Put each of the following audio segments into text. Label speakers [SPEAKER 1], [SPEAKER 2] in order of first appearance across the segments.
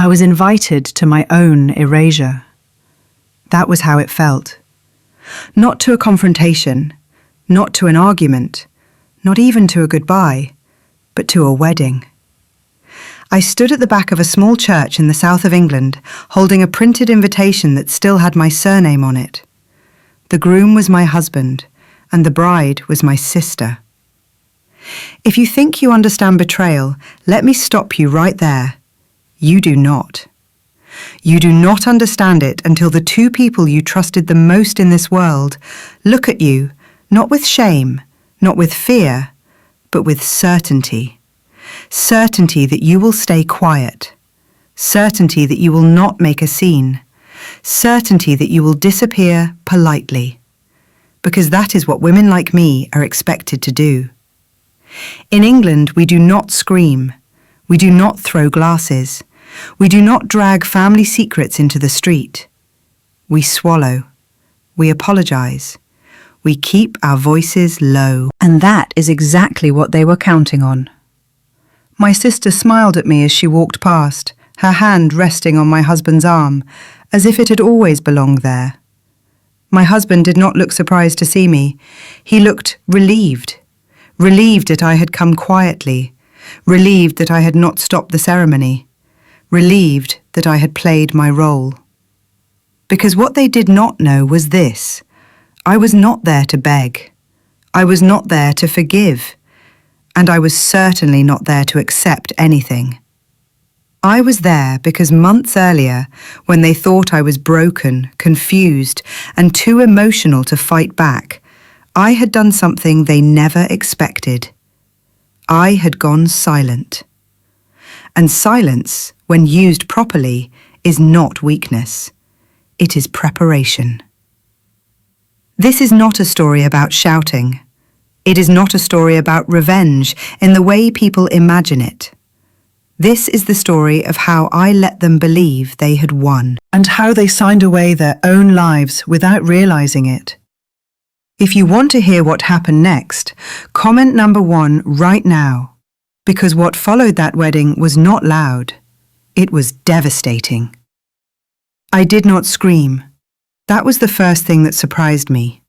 [SPEAKER 1] was invited to my own erasure. That was how it felt. Not to a confrontation, not to an argument, not even to a goodbye, but to a wedding. I stood at the back of a small church in the south of England, holding a printed invitation that still had my surname on it. The groom was my husband, and the bride was my sister. If you think you understand betrayal, let me stop you right there. You do not. You do not understand it until the two people you trusted the most in this world look at you, not with shame, not with fear, but with certainty. Certainty that you will stay quiet. Certainty that you will not make a scene. Certainty that you will disappear politely. Because that is what women like me are expected to do. In England, we do not scream. We do not throw glasses. We do not drag family secrets into the street. We swallow. We apologize. We keep our voices low. And that is exactly what they were counting on. My sister smiled at me as she walked past, her hand resting on my husband's arm, as if it had always belonged there. My husband did not look surprised to see me. He looked relieved. Relieved that I had come quietly. Relieved that I had not stopped the ceremony. Relieved that I had played my role. Because what they did not know was this. I was not there to beg. I was not there to forgive. And I was certainly not there to accept anything. I was there because months earlier, when they thought I was broken, confused, and too emotional to fight back, I had done something they never expected. I had gone silent. And silence, when used properly, is not weakness. It is preparation. This is not a story about shouting. It is not a story about revenge in the way people imagine it. This is the story of how I let them believe they had won, and how they signed away their own lives without realizing it. If you want to hear what happened next, comment number 1 right now, because what followed that wedding was not loud. It was devastating. I did not scream. That was the first thing that surprised me.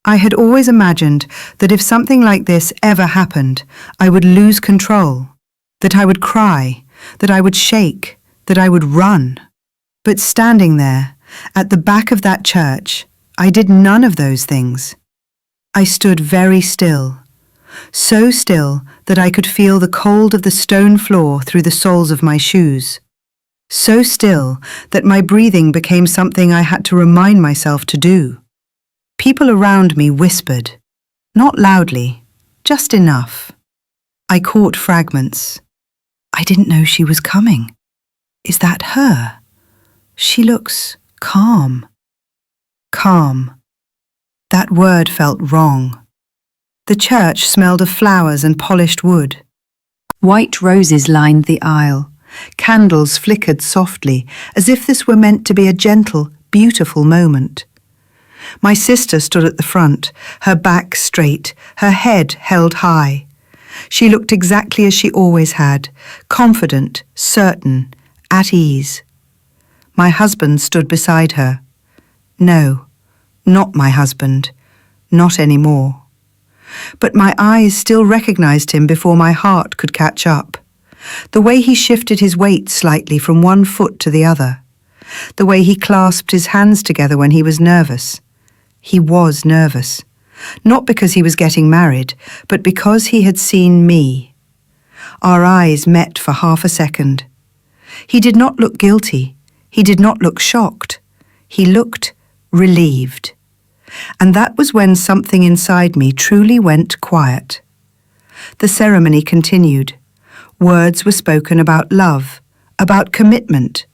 [SPEAKER 1] I had always imagined that if something like this ever happened, I would lose control, that I would cry, that I would shake, that I would run. But standing there, at the back of that church, I did none of those things. I stood very still, so still that I could feel the cold of the stone floor through the soles of my shoes. So still that my breathing became something I had to remind myself to do. People around me whispered, not loudly, just enough. I caught fragments. I didn't know she was coming. Is that her? She looks calm. Calm. That word felt wrong. The church smelled of flowers and polished wood. White roses lined the aisle. Candles flickered softly, as if this were meant to be a gentle, beautiful moment. My sister stood at the front, her back straight, her head held high. She looked exactly as she always had, confident, certain, at ease. My husband stood beside her. No, not my husband, not anymore. But my eyes still recognized him before my heart could catch up. The way he shifted his weight slightly from one foot to the other. The way he clasped his hands together when he was nervous. He was nervous. Not because he was getting married, but because he had seen me. Our eyes met for half a second. He did not look guilty. He did not look shocked. He looked relieved. And that was when something inside me truly went quiet. The ceremony continued. Words were spoken about love, about commitment,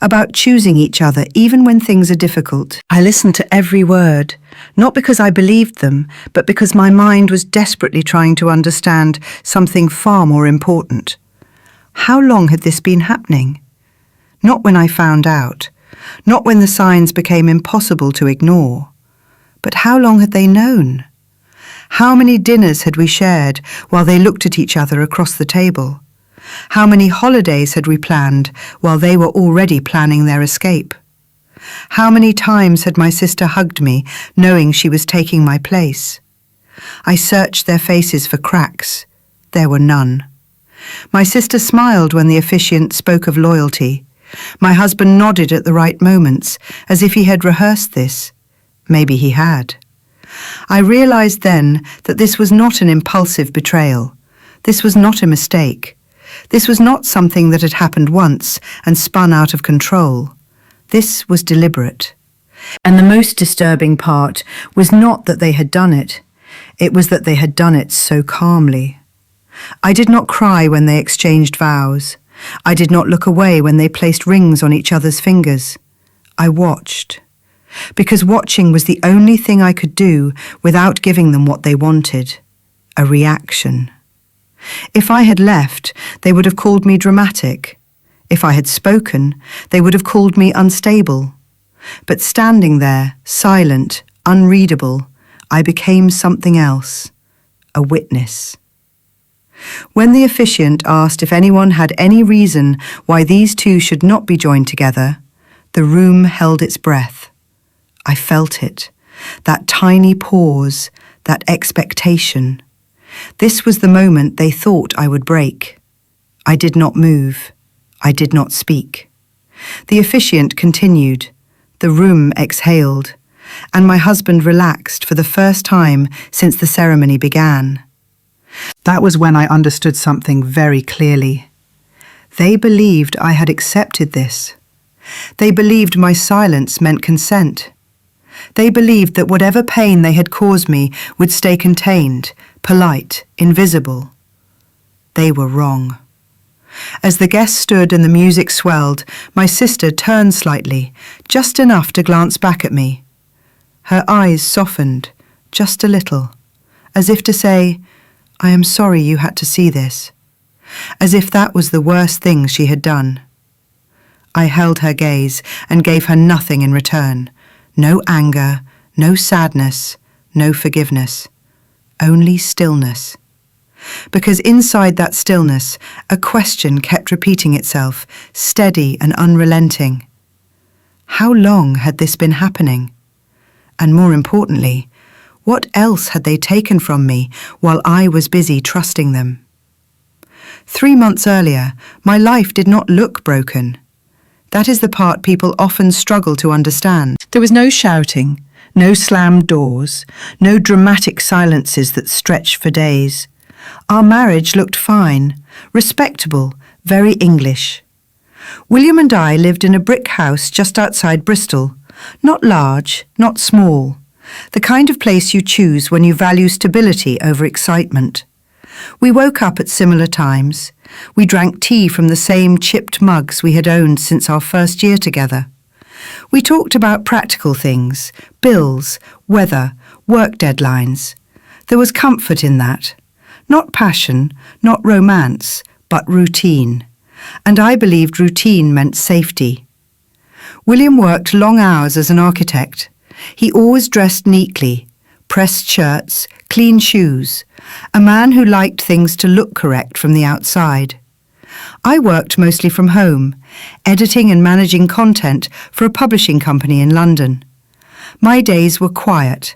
[SPEAKER 1] about choosing each other even when things are difficult. I listened to every word, not because I believed them, but because my mind was desperately trying to understand something far more important. How long had this been happening? Not when I found out, not when the signs became impossible to ignore, but how long had they known? How many dinners had we shared while they looked at each other across the table? How many holidays had we planned while they were already planning their escape? How many times had my sister hugged me, knowing she was taking my place? I searched their faces for cracks. There were none. My sister smiled when the officiant spoke of loyalty. My husband nodded at the right moments, as if he had rehearsed this. Maybe he had. I realized then that this was not an impulsive betrayal. This was not a mistake. This was not something that had happened once and spun out of control. This was deliberate. And the most disturbing part was not that they had done it. It was that they had done it so calmly. I did not cry when they exchanged vows. I did not look away when they placed rings on each other's fingers. I watched. Because watching was the only thing I could do without giving them what they wanted. A reaction. If I had left, they would have called me dramatic. If I had spoken, they would have called me unstable. But standing there, silent, unreadable, I became something else. A witness. When the officiant asked if anyone had any reason why these two should not be joined together, the room held its breath. I felt it, that tiny pause, that expectation. This was the moment they thought I would break. I did not move. I did not speak. The officiant continued. The room exhaled, and my husband relaxed for the first time since the ceremony began. That was when I understood something very clearly. They believed I had accepted this. They believed my silence meant consent. They believed that whatever pain they had caused me would stay contained, polite, invisible. They were wrong. As the guests stood and the music swelled, my sister turned slightly, just enough to glance back at me. Her eyes softened, just a little, as if to say, "I am sorry you had to see this," as if that was the worst thing she had done. I held her gaze and gave her nothing in return. No anger, no sadness, no forgiveness. Only stillness. Because inside that stillness, a question kept repeating itself, steady and unrelenting. How long had this been happening? And more importantly, what else had they taken from me while I was busy trusting them? 3 months earlier, my life did not look broken. That is the part people often struggle to understand. There was no shouting, no slammed doors, no dramatic silences that stretched for days. Our marriage looked fine, respectable, very English. William and I lived in a brick house just outside Bristol, not large, not small, the kind of place you choose when you value stability over excitement. We woke up at similar times. We drank tea from the same chipped mugs we had owned since our first year together. We talked about practical things, bills, weather, work deadlines. There was comfort in that. Not passion, not romance, but routine. And I believed routine meant safety. William worked long hours as an architect. He always dressed neatly, pressed shirts, clean shoes, a man who liked things to look correct from the outside. I worked mostly from home, editing and managing content for a publishing company in London. My days were quiet.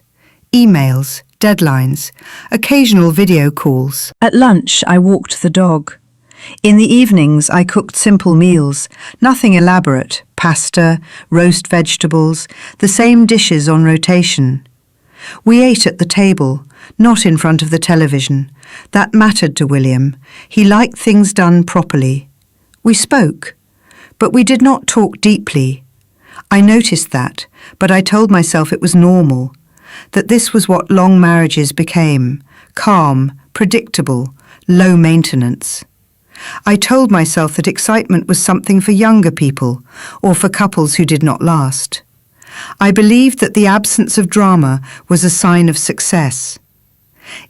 [SPEAKER 1] Emails, deadlines, occasional video calls. At lunch, I walked the dog. In the evenings, I cooked simple meals, nothing elaborate, pasta, roast vegetables, the same dishes on rotation. We ate at the table, not in front of the television. That mattered to William. He liked things done properly. We spoke, but we did not talk deeply. I noticed that, but I told myself it was normal, that this was what long marriages became, calm, predictable, low maintenance. I told myself that excitement was something for younger people or for couples who did not last. I believed that the absence of drama was a sign of success.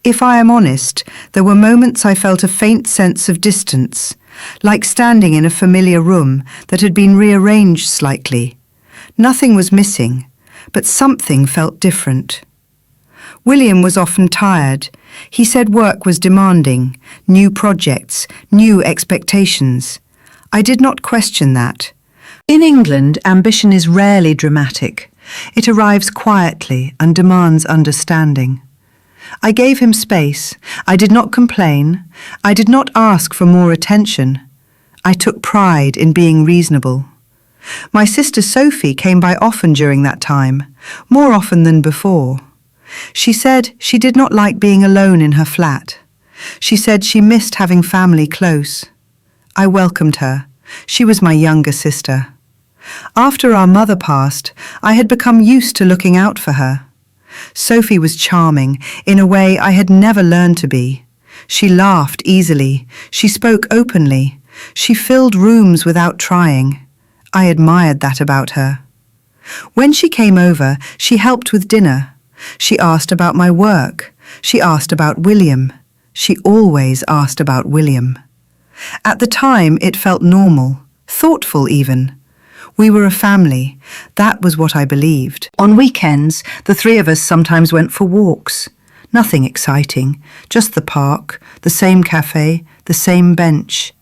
[SPEAKER 1] If I am honest, there were moments I felt a faint sense of distance, like standing in a familiar room that had been rearranged slightly. Nothing was missing, but something felt different. William was often tired. He said work was demanding, new projects, new expectations. I did not question that. In England, ambition is rarely dramatic. It arrives quietly and demands understanding. I gave him space. I did not complain. I did not ask for more attention. I took pride in being reasonable. My sister Sophie came by often during that time, more often than before. She said she did not like being alone in her flat. She said she missed having family close. I welcomed her. She was my younger sister. After our mother passed, I had become used to looking out for her. Sophie was charming in a way I had never learned to be. She laughed easily. She spoke openly. She filled rooms without trying. I admired that about her. When she came over, she helped with dinner. She asked about my work. She asked about William. She always asked about William. At the time, it felt normal, thoughtful even. We were a family. That was what I believed. On weekends, the three of us sometimes went for walks. Nothing exciting, just the park, the same cafe, the same bench.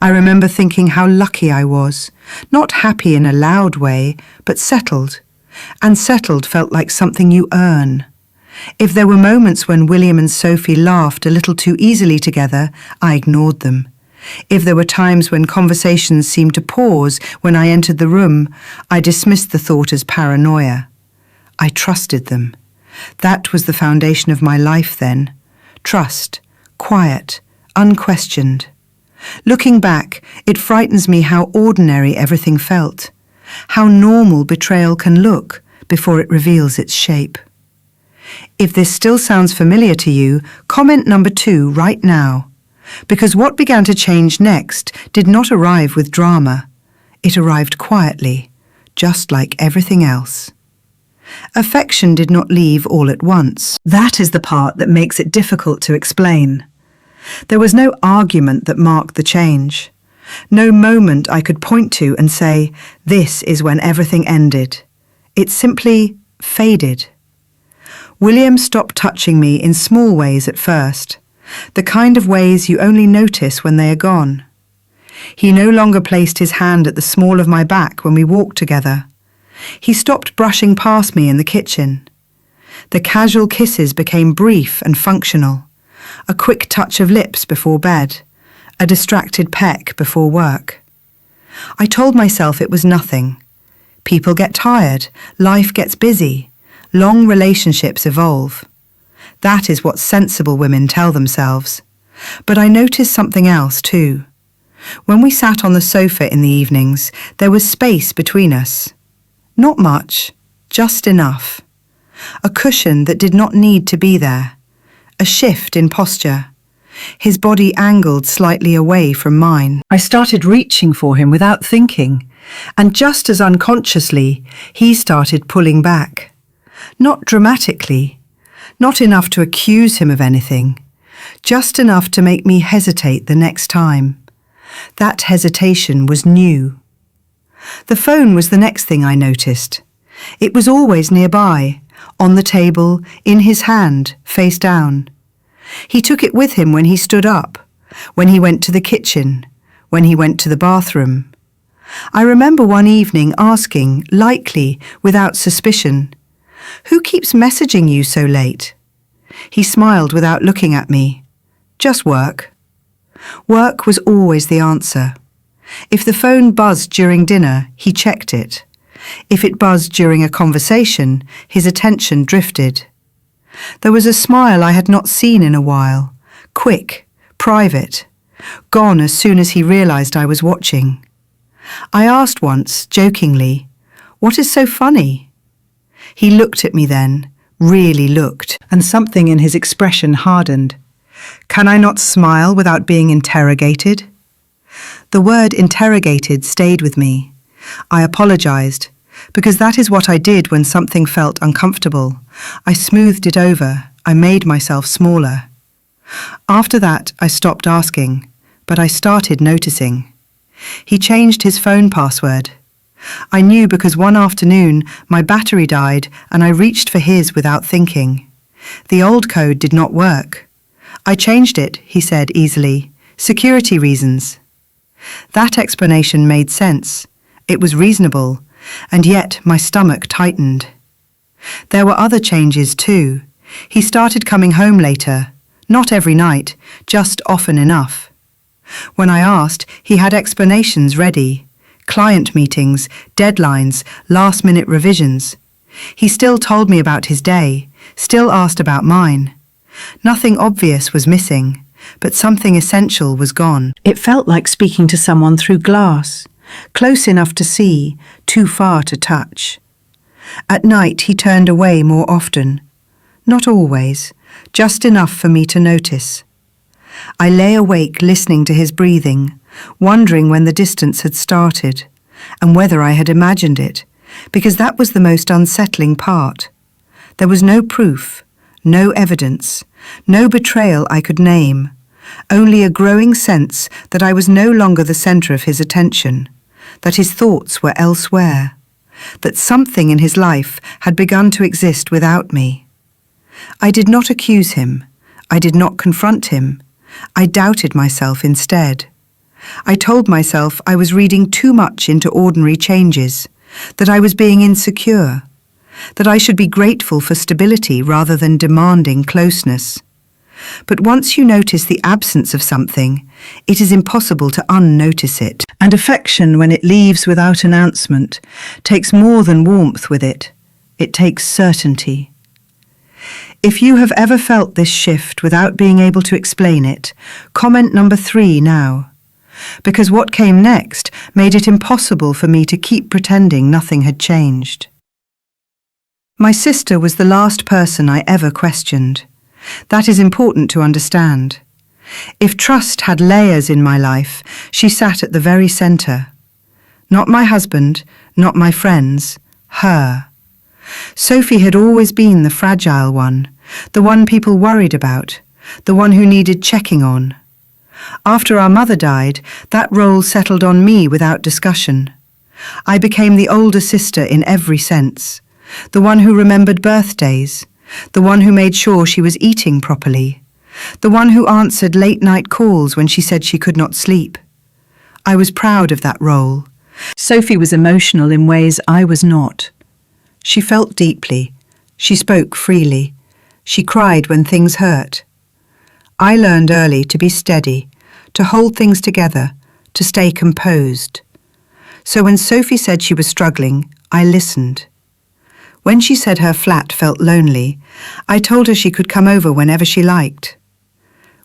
[SPEAKER 1] I remember thinking how lucky I was, not happy in a loud way, but settled. And settled felt like something you earn. If there were moments when William and Sophie laughed a little too easily together, I ignored them. If there were times when conversations seemed to pause when I entered the room, I dismissed the thought as paranoia. I trusted them. That was the foundation of my life then. Trust, quiet, unquestioned. Looking back, it frightens me how ordinary everything felt, how normal betrayal can look before it reveals its shape. If this still sounds familiar to you, comment number 2 right now. Because what began to change next did not arrive with drama. It arrived quietly, just like everything else. Affection did not leave all at once. That is the part that makes it difficult to explain. There was no argument that marked the change. No moment I could point to and say, this is when everything ended. It simply faded. William stopped touching me in small ways at first. The kind of ways you only notice when they are gone. He no longer placed his hand at the small of my back when we walked together. He stopped brushing past me in the kitchen. The casual kisses became brief and functional. A quick touch of lips before bed. A distracted peck before work. I told myself it was nothing. People get tired. Life gets busy. Long relationships evolve. That is what sensible women tell themselves. But I noticed something else too. When we sat on the sofa in the evenings, there was space between us. Not much, just enough. A cushion that did not need to be there. A shift in posture. His body angled slightly away from mine. I started reaching for him without thinking, and just as unconsciously, he started pulling back. Not dramatically. Not enough to accuse him of anything, just enough to make me hesitate the next time. That hesitation was new. The phone was the next thing I noticed. It was always nearby, on the table, in his hand, face down. He took it with him when he stood up, when he went to the kitchen, when he went to the bathroom. I remember one evening asking, lightly, without suspicion, "Who keeps messaging you so late?" He smiled without looking at me. "Just work." Work was always the answer. If the phone buzzed during dinner, he checked it. If it buzzed during a conversation, his attention drifted. There was a smile I had not seen in a while, quick, private, gone as soon as he realized I was watching. I asked once, jokingly, "What is so funny?" He looked at me then, really looked, and something in his expression hardened. "Can I not smile without being interrogated?" The word interrogated stayed with me. I apologized, because that is what I did when something felt uncomfortable. I smoothed it over. I made myself smaller. After that, I stopped asking, but I started noticing. He changed his phone password. I knew because one afternoon my battery died and I reached for his without thinking. The old code did not work. I changed it, he said easily. Security reasons. That explanation made sense. It was reasonable, and yet my stomach tightened. There were other changes too. He started coming home later, not every night, just often enough. When I asked, he had explanations ready. Client meetings, deadlines, last-minute revisions. He still told me about his day, still asked about mine. Nothing obvious was missing, but something essential was gone. It felt like speaking to someone through glass, close enough to see, too far to touch. At night he turned away more often. Not always, just enough for me to notice. I lay awake listening to his breathing, wondering when the distance had started, and whether I had imagined it, because that was the most unsettling part. There was no proof, no evidence, no betrayal I could name, only a growing sense that I was no longer the centre of his attention, that his thoughts were elsewhere, that something in his life had begun to exist without me. I did not accuse him. I did not confront him. I doubted myself instead. I told myself I was reading too much into ordinary changes, that I was being insecure, that I should be grateful for stability rather than demanding closeness. But once you notice the absence of something, it is impossible to unnotice it. And affection, when it leaves without announcement, takes more than warmth with it. It takes certainty. If you have ever felt this shift without being able to explain it, comment number 3 now. Because what came next made it impossible for me to keep pretending nothing had changed. My sister was the last person I ever questioned. That is important to understand. If trust had layers in my life, she sat at the very centre. Not my husband, not my friends, her. Sophie had always been the fragile one, the one people worried about, the one who needed checking on. After our mother died, that role settled on me without discussion. I became the older sister in every sense, the one who remembered birthdays, the one who made sure she was eating properly, the one who answered late-night calls when she said she could not sleep. I was proud of that role. Sophie was emotional in ways I was not. She felt deeply. She spoke freely. She cried when things hurt. I learned early to be steady, to hold things together, to stay composed. So when Sophie said she was struggling, I listened. When she said her flat felt lonely, I told her she could come over whenever she liked.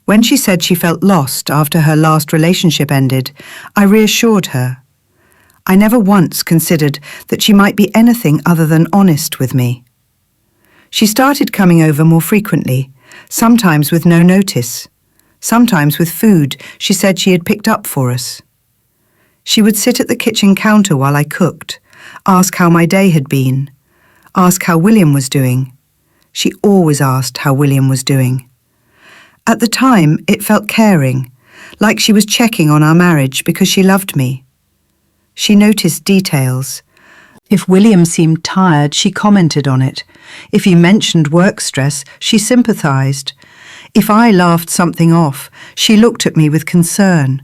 [SPEAKER 1] When she said she felt lost after her last relationship ended, I reassured her. I never once considered that she might be anything other than honest with me. She started coming over more frequently, sometimes with no notice, sometimes with food she said she had picked up for us. She would sit at the kitchen counter while I cooked, ask how my day had been, ask how William was doing. She always asked how William was doing. At the time, it felt caring, like she was checking on our marriage because she loved me. She noticed details. If William seemed tired, she commented on it. If he mentioned work stress, she sympathized. If I laughed something off, she looked at me with concern.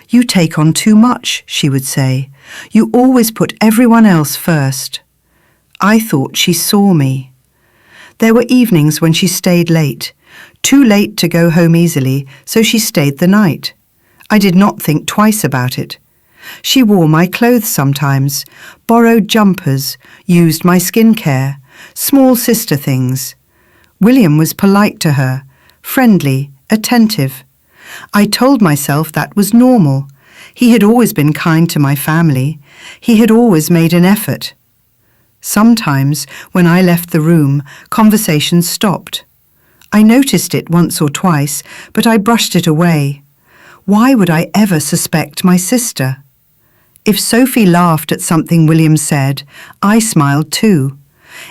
[SPEAKER 1] "You take on too much," she would say. "You always put everyone else first." I thought she saw me. There were evenings when she stayed late, too late to go home easily, so she stayed the night. I did not think twice about it. She wore my clothes sometimes, borrowed jumpers, used my skincare, small sister things. William was polite to her, friendly, attentive. I told myself that was normal. He had always been kind to my family. He had always made an effort. Sometimes, when I left the room, conversations stopped. I noticed it once or twice, but I brushed it away. Why would I ever suspect my sister? If Sophie laughed at something William said, I smiled too.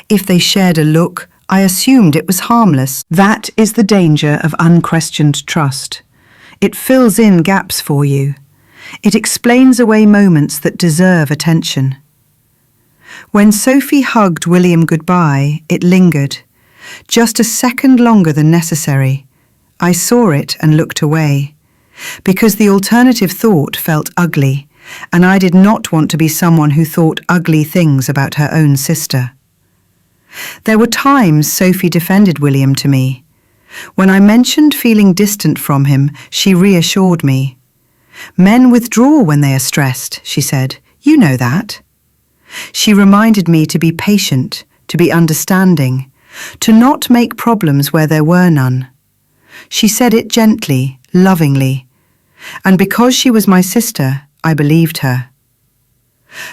[SPEAKER 1] If they shared a look, I assumed it was harmless. That is the danger of unquestioned trust. It fills in gaps for you. It explains away moments that deserve attention. When Sophie hugged William goodbye, it lingered, just a second longer than necessary. I saw it and looked away, because the alternative thought felt ugly, and I did not want to be someone who thought ugly things about her own sister. There were times Sophie defended William to me. When I mentioned feeling distant from him, she reassured me. Men withdraw when they are stressed, she said. You know that. She reminded me to be patient, to be understanding, to not make problems where there were none. She said it gently, lovingly, and because she was my sister, I believed her.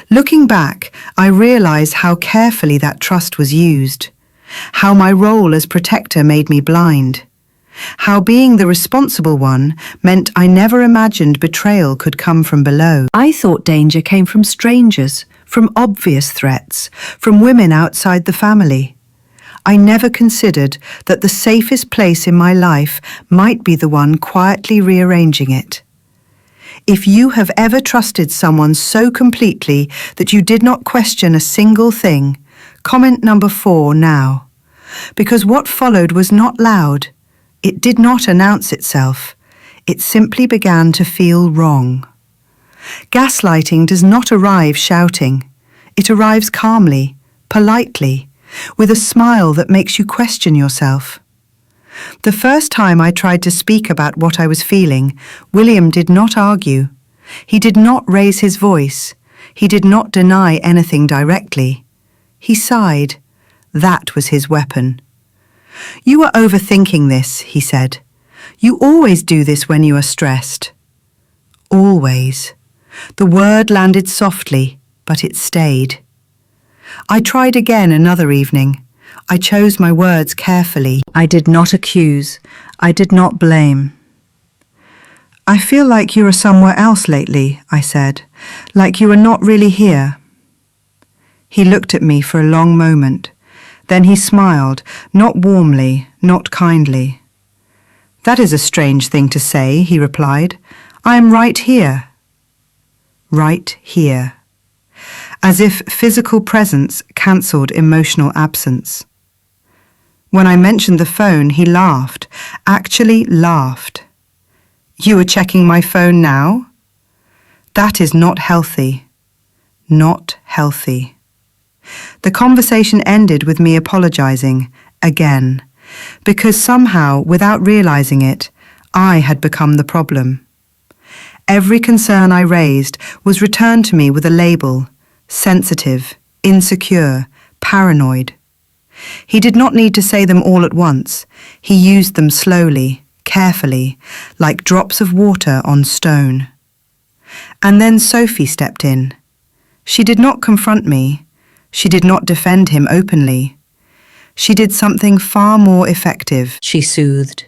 [SPEAKER 1] Looking back, I realize how carefully that trust was used, how my role as protector made me blind, how being the responsible one meant I never imagined betrayal could come from below. I thought danger came from strangers, from obvious threats, from women outside the family. I never considered that the safest place in my life might be the one quietly rearranging it. If you have ever trusted someone so completely that you did not question a single thing, comment number 4 now. Because what followed was not loud. It did not announce itself. It simply began to feel wrong. Gaslighting does not arrive shouting. It arrives calmly, politely, with a smile that makes you question yourself. The first time I tried to speak about what I was feeling, William did not argue. He did not raise his voice. He did not deny anything directly. He sighed. That was his weapon. You are overthinking this, he said. You always do this when you are stressed. Always. The word landed softly, but it stayed. I tried again another evening. I chose my words carefully. I did not accuse. I did not blame. I feel like you are somewhere else lately, I said, like you are not really here. He looked at me for a long moment. Then he smiled, not warmly, not kindly. That is a strange thing to say, he replied. I am right here. Right here. As if physical presence cancelled emotional absence. When I mentioned the phone, he laughed, actually laughed. You are checking my phone now? That is not healthy. Not healthy. The conversation ended with me apologizing, again, because somehow, without realizing it, I had become the problem. Every concern I raised was returned to me with a label: sensitive, insecure, paranoid. He did not need to say them all at once. He used them slowly, carefully, like drops of water on stone. And then Sophie stepped in. She did not confront me. She did not defend him openly. She did something far more effective. She soothed.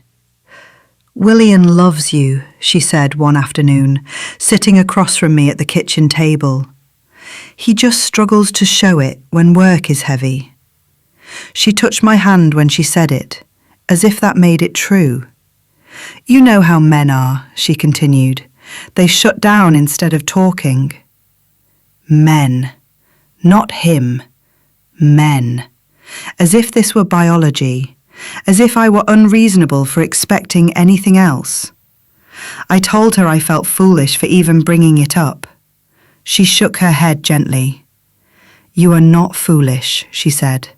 [SPEAKER 1] William loves you, she said one afternoon, sitting across from me at the kitchen table. He just struggles to show it when work is heavy. She touched my hand when she said it, as if that made it true. You know how men are, she continued. They shut down instead of talking. Men. Not him. Men. As if this were biology. As if I were unreasonable for expecting anything else. I told her I felt foolish for even bringing it up. She shook her head gently. You are not foolish, she said.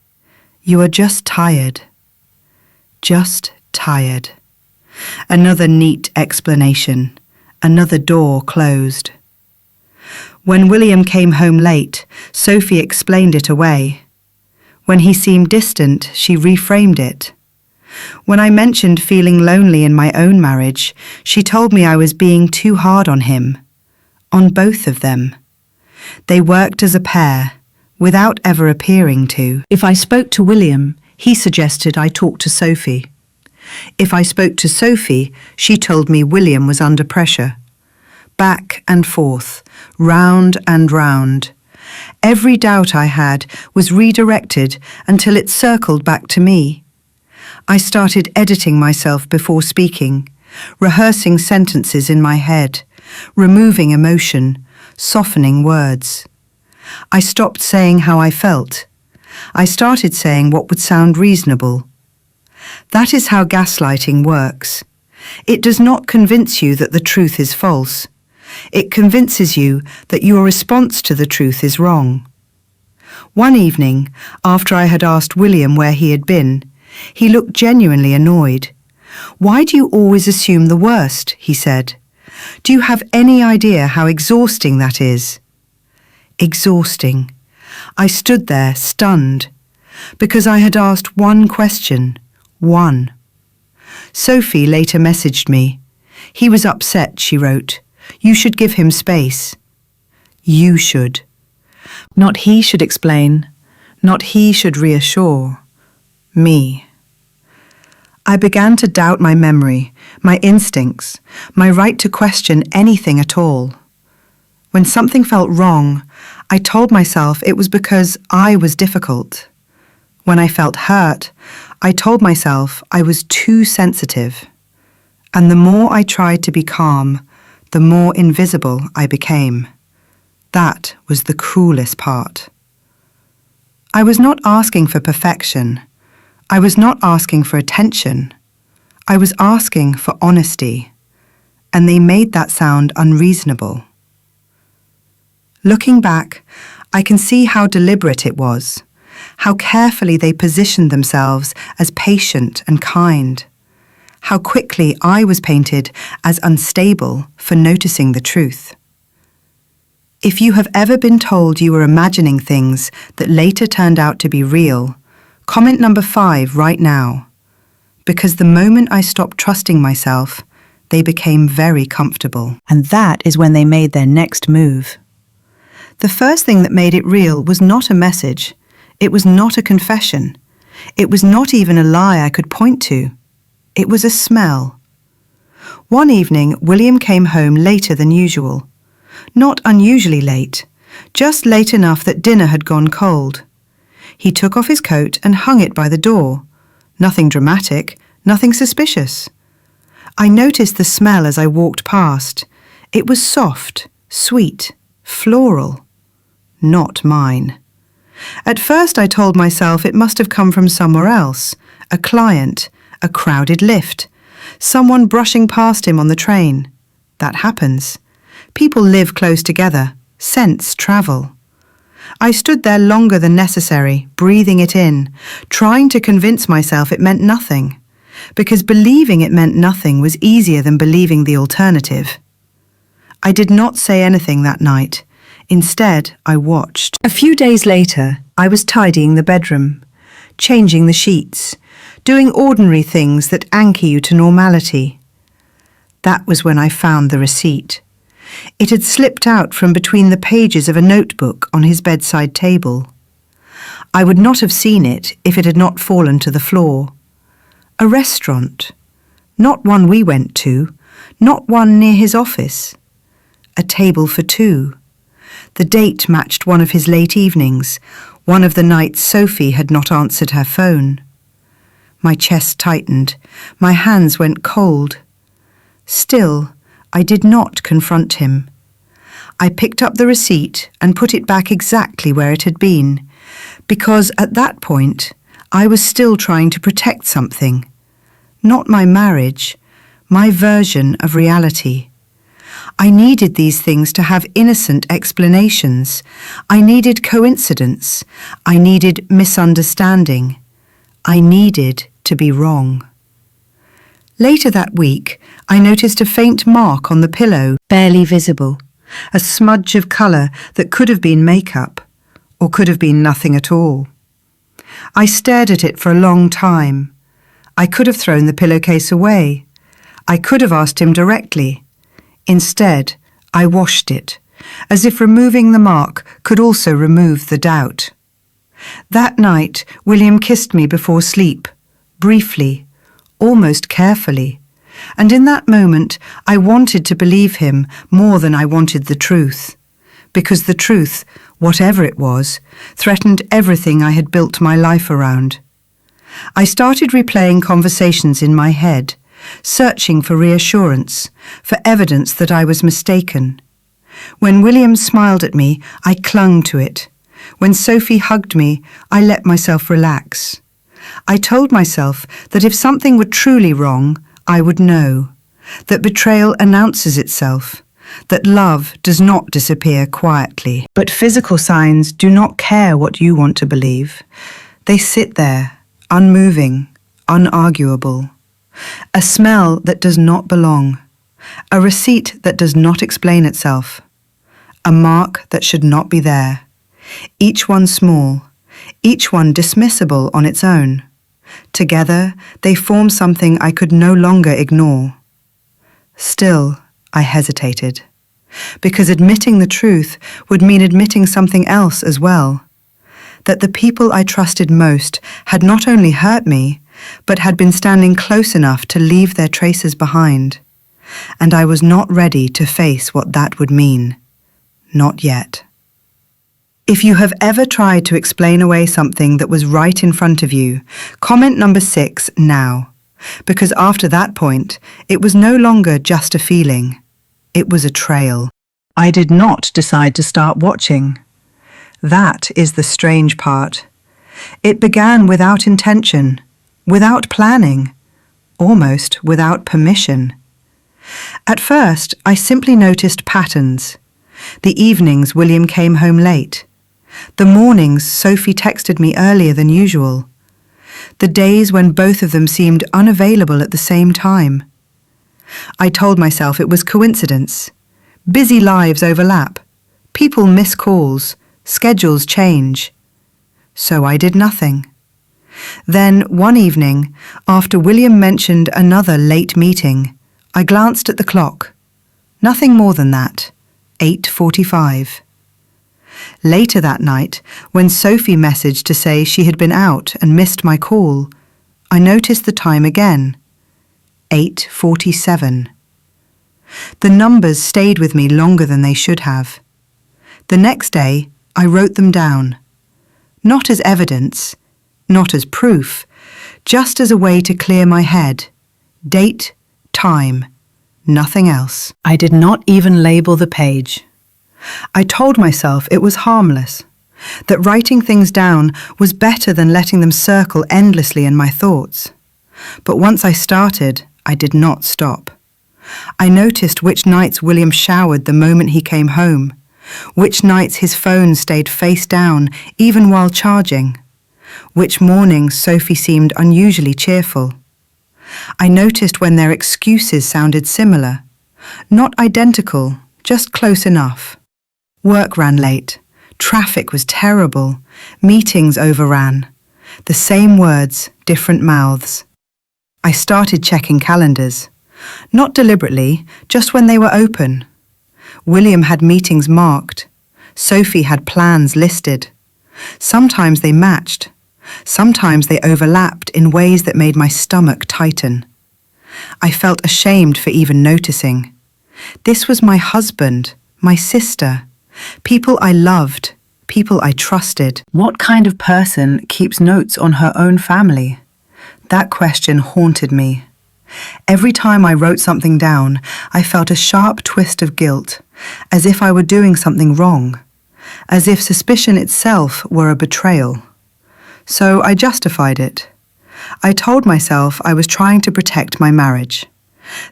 [SPEAKER 1] You are just tired. Just tired. Another neat explanation. Another door closed. When William came home late, Sophie explained it away. When he seemed distant, she reframed it. When I mentioned feeling lonely in my own marriage, she told me I was being too hard on him. On both of them. They worked as a pair, without ever appearing to. If I spoke to William, he suggested I talk to Sophie. If I spoke to Sophie, she told me William was under pressure. Back and forth, round and round. Every doubt I had was redirected until it circled back to me. I started editing myself before speaking, rehearsing sentences in my head, removing emotion, softening words. I stopped saying how I felt. I started saying what would sound reasonable. That is how gaslighting works. It does not convince you that the truth is false. It convinces you that your response to the truth is wrong. One evening, after I had asked William where he had been, he looked genuinely annoyed. "Why do you always assume the worst?" he said. "Do you have any idea how exhausting that is?" Exhausting. I stood there, stunned, because I had asked one question. One. Sophie later messaged me. "He was upset," she wrote. "You should give him space." You should. Not he should explain. Not he should reassure. Me. I began to doubt my memory, my instincts, my right to question anything at all. When something felt wrong, I told myself it was because I was difficult. When I felt hurt, I told myself I was too sensitive. And the more I tried to be calm, the more invisible I became. That was the cruelest part. I was not asking for perfection. I was not asking for attention. I was asking for honesty, and they made that sound unreasonable. Looking back, I can see how deliberate it was, how carefully they positioned themselves as patient and kind, how quickly I was painted as unstable for noticing the truth. If you have ever been told you were imagining things that later turned out to be real, comment number 5 right now. Because the moment I stopped trusting myself, they became very comfortable. And that is when they made their next move. The first thing that made it real was not a message. It was not a confession. It was not even a lie I could point to. It was a smell. One evening, William came home later than usual. Not unusually late, just late enough that dinner had gone cold. He took off his coat and hung it by the door. Nothing dramatic, nothing suspicious. I noticed the smell as I walked past. It was soft, sweet, floral. Not mine. At first I told myself it must have come from somewhere else, a client, a crowded lift, someone brushing past him on the train. That happens. People live close together. Scents travel. I stood there longer than necessary, breathing it in, trying to convince myself it meant nothing, because believing it meant nothing was easier than believing the alternative. I did not say anything that night. Instead, I watched. A few days later, I was tidying the bedroom, changing the sheets, doing ordinary things that anchor you to normality. That was when I found the receipt. It had slipped out from between the pages of a notebook on his bedside table. I would not have seen it if it had not fallen to the floor. A restaurant. Not one we went to, not one near his office. A table for 2. The date matched one of his late evenings, one of the nights Sophie had not answered her phone. My chest tightened, my hands went cold. Still, I did not confront him. I picked up the receipt and put it back exactly where it had been, because at that point I was still trying to protect something. Not my marriage, my version of reality. I needed these things to have innocent explanations. I needed coincidence. I needed misunderstanding. I needed to be wrong. Later that week, I noticed a faint mark on the pillow, barely visible, a smudge of colour that could have been makeup, or could have been nothing at all. I stared at it for a long time. I could have thrown the pillowcase away. I could have asked him directly. Instead, I washed it, as if removing the mark could also remove the doubt. That night, William kissed me before sleep, briefly, almost carefully, and in that moment I wanted to believe him more than I wanted the truth, because the truth, whatever it was, threatened everything I had built my life around. I started replaying conversations in my head, searching for reassurance, for evidence that I was mistaken. When William smiled at me, I clung to it. When Sophie hugged me, I let myself relax. I told myself that if something were truly wrong, I would know that betrayal announces itself, that love does not disappear quietly. But physical signs do not care what you want to believe. They sit there, unmoving, unarguable. A smell that does not belong. A receipt that does not explain itself. A mark that should not be there. Each one small, each one dismissible on its own. Together, they form something I could no longer ignore. Still, I hesitated, because admitting the truth would mean admitting something else as well, that the people I trusted most had not only hurt me, but had been standing close enough to leave their traces behind, and I was not ready to face what that would mean. Not yet. If you have ever tried to explain away something that was right in front of you, comment number 6 now, because after that point, it was no longer just a feeling. It was a trail. I did not decide to start watching. That is the strange part. It began without intention, without planning, almost without permission. At first, I simply noticed patterns. The evenings William came home late. The mornings Sophie texted me earlier than usual. The days when both of them seemed unavailable at the same time. I told myself it was coincidence. Busy lives overlap. People miss calls. Schedules change. So I did nothing. Then, one evening, after William mentioned another late meeting, I glanced at the clock. Nothing more than that. 8:45. Later that night, when Sophie messaged to say she had been out and missed my call, I noticed the time again. 8:47. The numbers stayed with me longer than they should have. The next day, I wrote them down. Not as evidence, not as proof, just as a way to clear my head. Date, time, nothing else. I did not even label the page. I told myself it was harmless, that writing things down was better than letting them circle endlessly in my thoughts. But once I started, I did not stop. I noticed which nights William showered the moment he came home, which nights his phone stayed face down even while charging, which mornings Sophie seemed unusually cheerful. I noticed when their excuses sounded similar, not identical, just close enough. Work ran late, traffic was terrible, meetings overran. The same words, different mouths. I started checking calendars, not deliberately, just when they were open. William had meetings marked. Sophie had plans listed. Sometimes they matched. Sometimes they overlapped in ways that made my stomach tighten. I felt ashamed for even noticing. This was my husband, my sister, people I loved, people I trusted. What kind of person keeps notes on her own family? That question haunted me. Every time I wrote something down, I felt a sharp twist of guilt, as if I were doing something wrong, as if suspicion itself were a betrayal. So I justified it. I told myself I was trying to protect my marriage,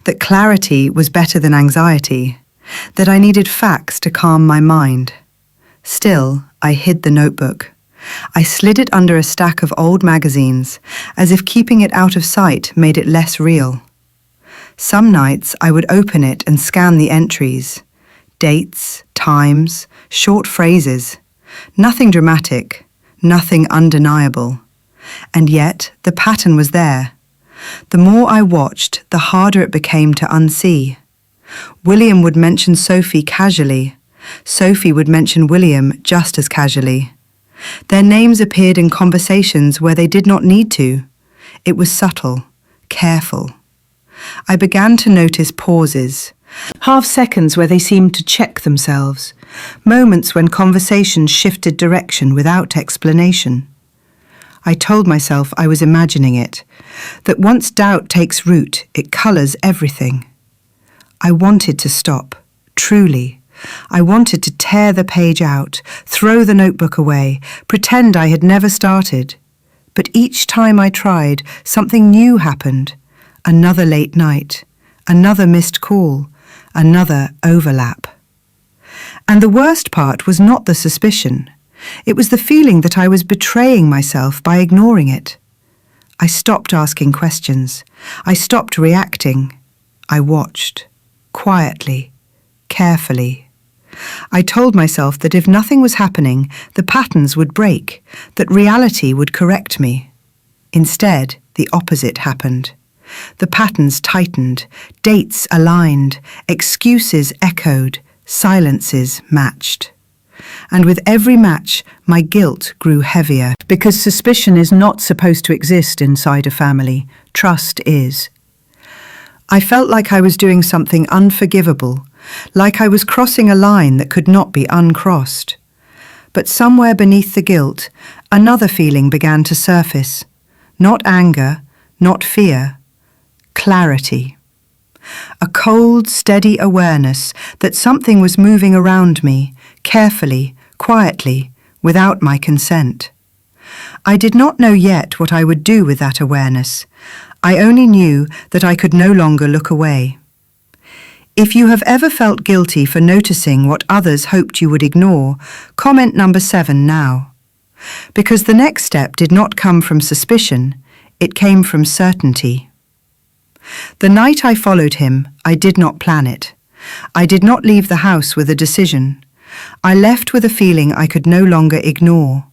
[SPEAKER 1] that clarity was better than anxiety, that I needed facts to calm my mind. Still, I hid the notebook. I slid it under a stack of old magazines, as if keeping it out of sight made it less real. Some nights I would open it and scan the entries. Dates, times, short phrases. Nothing dramatic, nothing undeniable. And yet the pattern was there. The more I watched, the harder it became to unsee. William would mention Sophie casually. Sophie would mention William just as casually. Their names appeared in conversations where they did not need to. It was subtle, careful. I began to notice pauses, half seconds where they seemed to check themselves, moments when conversations shifted direction without explanation. I told myself I was imagining it, that once doubt takes root, it colours everything. I wanted to stop, truly. I wanted to tear the page out, throw the notebook away, pretend I had never started. But each time I tried, something new happened. Another late night, another missed call, another overlap. And the worst part was not the suspicion. It was the feeling that I was betraying myself by ignoring it. I stopped asking questions. I stopped reacting. I watched, quietly, carefully. I told myself that if nothing was happening, the patterns would break, that reality would correct me. Instead, the opposite happened. The patterns tightened, dates aligned, excuses echoed, silences matched. And with every match, my guilt grew heavier, because suspicion is not supposed to exist inside a family. Trust is. I felt like I was doing something unforgivable, like I was crossing a line that could not be uncrossed. But somewhere beneath the guilt, another feeling began to surface. Not anger, not fear, clarity. A cold, steady awareness that something was moving around me, carefully, quietly, without my consent. I did not know yet what I would do with that awareness. I only knew that I could no longer look away. If you have ever felt guilty for noticing what others hoped you would ignore, comment number 7 now. Because the next step did not come from suspicion, it came from certainty. The night I followed him, I did not plan it. I did not leave the house with a decision. I left with a feeling I could no longer ignore.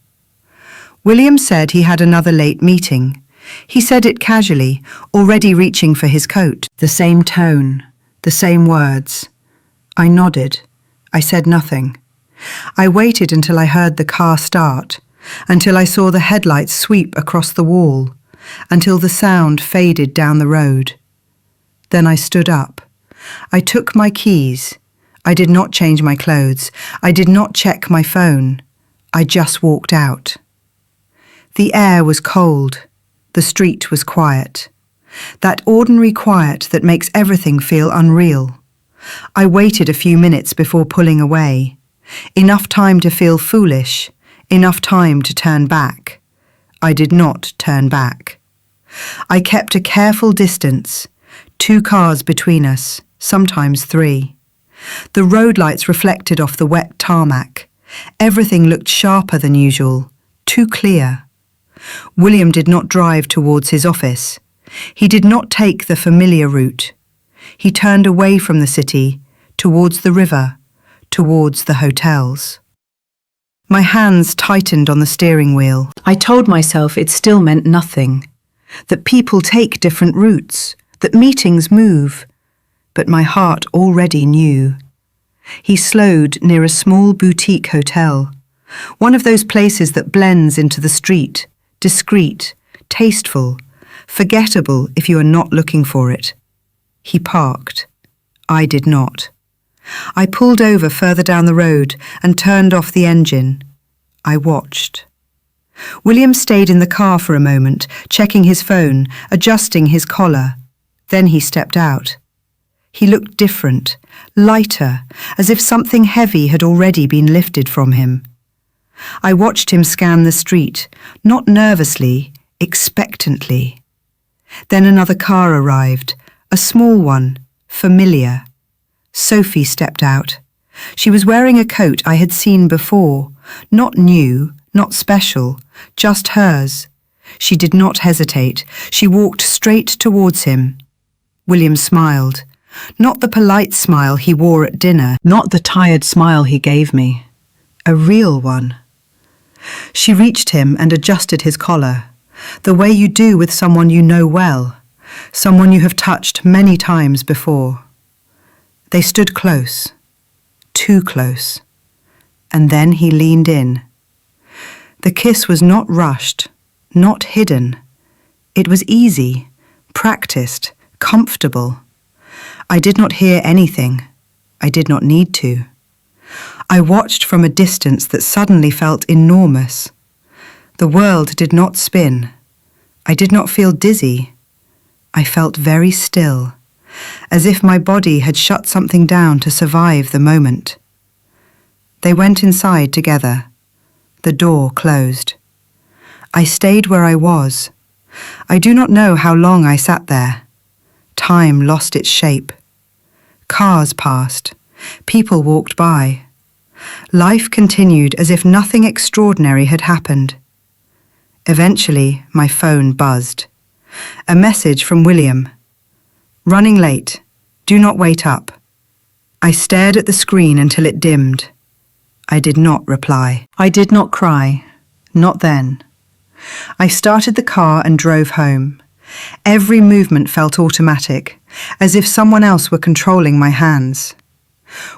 [SPEAKER 1] William said he had another late meeting. He said it casually, already reaching for his coat. The same tone, the same words. I nodded. I said nothing. I waited until I heard the car start, until I saw the headlights sweep across the wall, until the sound faded down the road. Then I stood up. I took my keys. I did not change my clothes. I did not check my phone. I just walked out. The air was cold. The street was quiet. That ordinary quiet that makes everything feel unreal. I waited a few minutes before pulling away. Enough time to feel foolish. Enough time to turn back. I did not turn back. I kept a careful distance. 2 cars between us, sometimes 3. The road lights reflected off the wet tarmac. Everything looked sharper than usual, too clear. William did not drive towards his office. He did not take the familiar route. He turned away from the city, towards the river, towards the hotels. My hands tightened on the steering wheel. I told myself it still meant nothing, that people take different routes, that meetings move, but my heart already knew. He slowed near a small boutique hotel, one of those places that blends into the street, discreet, tasteful, forgettable if you are not looking for it. He parked. I did not. I pulled over further down the road and turned off the engine. I watched. William stayed in the car for a moment, checking his phone, adjusting his collar. Then he stepped out. He looked different, lighter, as if something heavy had already been lifted from him. I watched him scan the street, not nervously, expectantly. Then another car arrived, a small one, familiar. Sophie stepped out. She was wearing a coat I had seen before, not new, not special, just hers. She did not hesitate. She walked straight towards him. William smiled. Not the polite smile he wore at dinner, not the tired smile he gave me. A real one. She reached him and adjusted his collar, the way you do with someone you know well, someone you have touched many times before. They stood close, too close, and then he leaned in. The kiss was not rushed, not hidden. It was easy, practiced, comfortable. I did not hear anything. I did not need to. I watched from a distance that suddenly felt enormous. The world did not spin. I did not feel dizzy. I felt very still, as if my body had shut something down to survive the moment. They went inside together. The door closed. I stayed where I was. I do not know how long I sat there. time lost its shape. Cars passed. People walked by. Life continued as if nothing extraordinary had happened. Eventually, my phone buzzed. A message from William. "Running late. Do not wait up." I stared at the screen until it dimmed. I did not reply. I did not cry. Not then. I started the car and drove home. Every movement felt automatic, as if someone else were controlling my hands.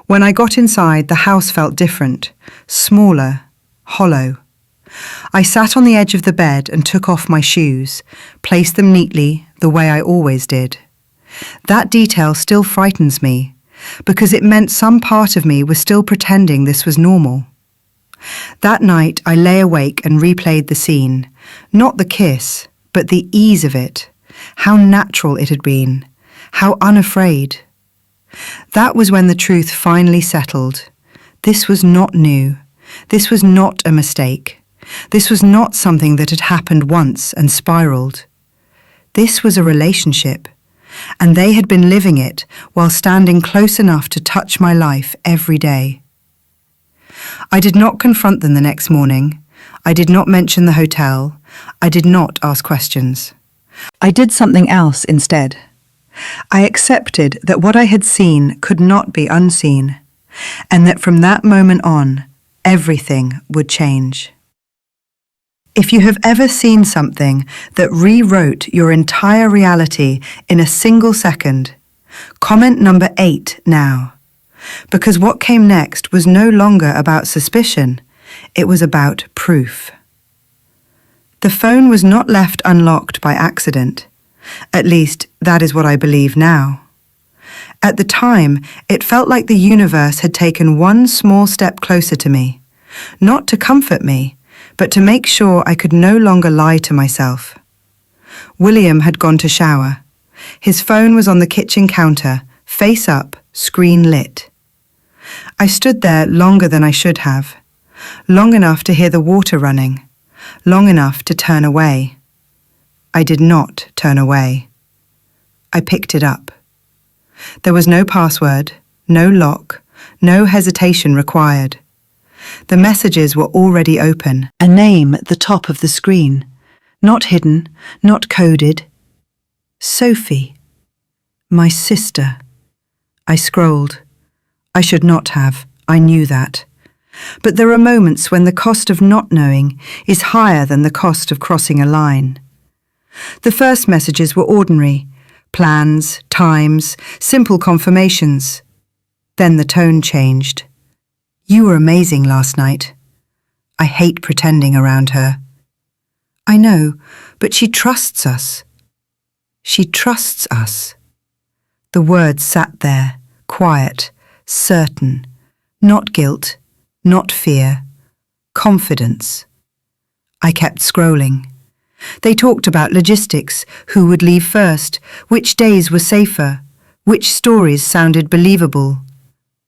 [SPEAKER 1] When I got inside, the house felt different, smaller, hollow. I sat on the edge of the bed and took off my shoes, placed them neatly, the way I always did. That detail still frightens me, because it meant some part of me was still pretending this was normal. That night I lay awake and replayed the scene, not the kiss, but the ease of it, how natural it had been, how unafraid. That was when the truth finally settled. This was not new. This was not a mistake. This was not something that had happened once and spiraled. This was a relationship, and they had been living it while standing close enough to touch my life every day. I did not confront them the next morning. I did not mention the hotel. I did not ask questions. I did something else instead. I accepted that what I had seen could not be unseen, and that from that moment on, everything would change. If you have ever seen something that rewrote your entire reality in a single second, comment number 8 now. Because what came next was no longer about suspicion, it was about proof. The phone was not left unlocked by accident. At least, that is what I believe now. At the time, it felt like the universe had taken one small step closer to me, not to comfort me, but to make sure I could no longer lie to myself. William had gone to shower. His phone was on the kitchen counter, face up, screen lit. I stood there longer than I should have, long enough to hear the water running, long enough to turn away. I did not turn away. I picked it up. There was no password, no lock, no hesitation required. The messages were already open, a name at the top of the screen, not hidden, not coded. Sophie. My sister. I scrolled. I should not have, I knew that. But there are moments when the cost of not knowing is higher than the cost of crossing a line. The first messages were ordinary, plans, times, simple confirmations. Then the tone changed. You were amazing last night. I hate pretending around her. I know, but she trusts us. She trusts us. The words sat there, quiet, certain, not guilt, not fear, confidence. I kept scrolling. They talked about logistics, who would leave first, which days were safer, which stories sounded believable.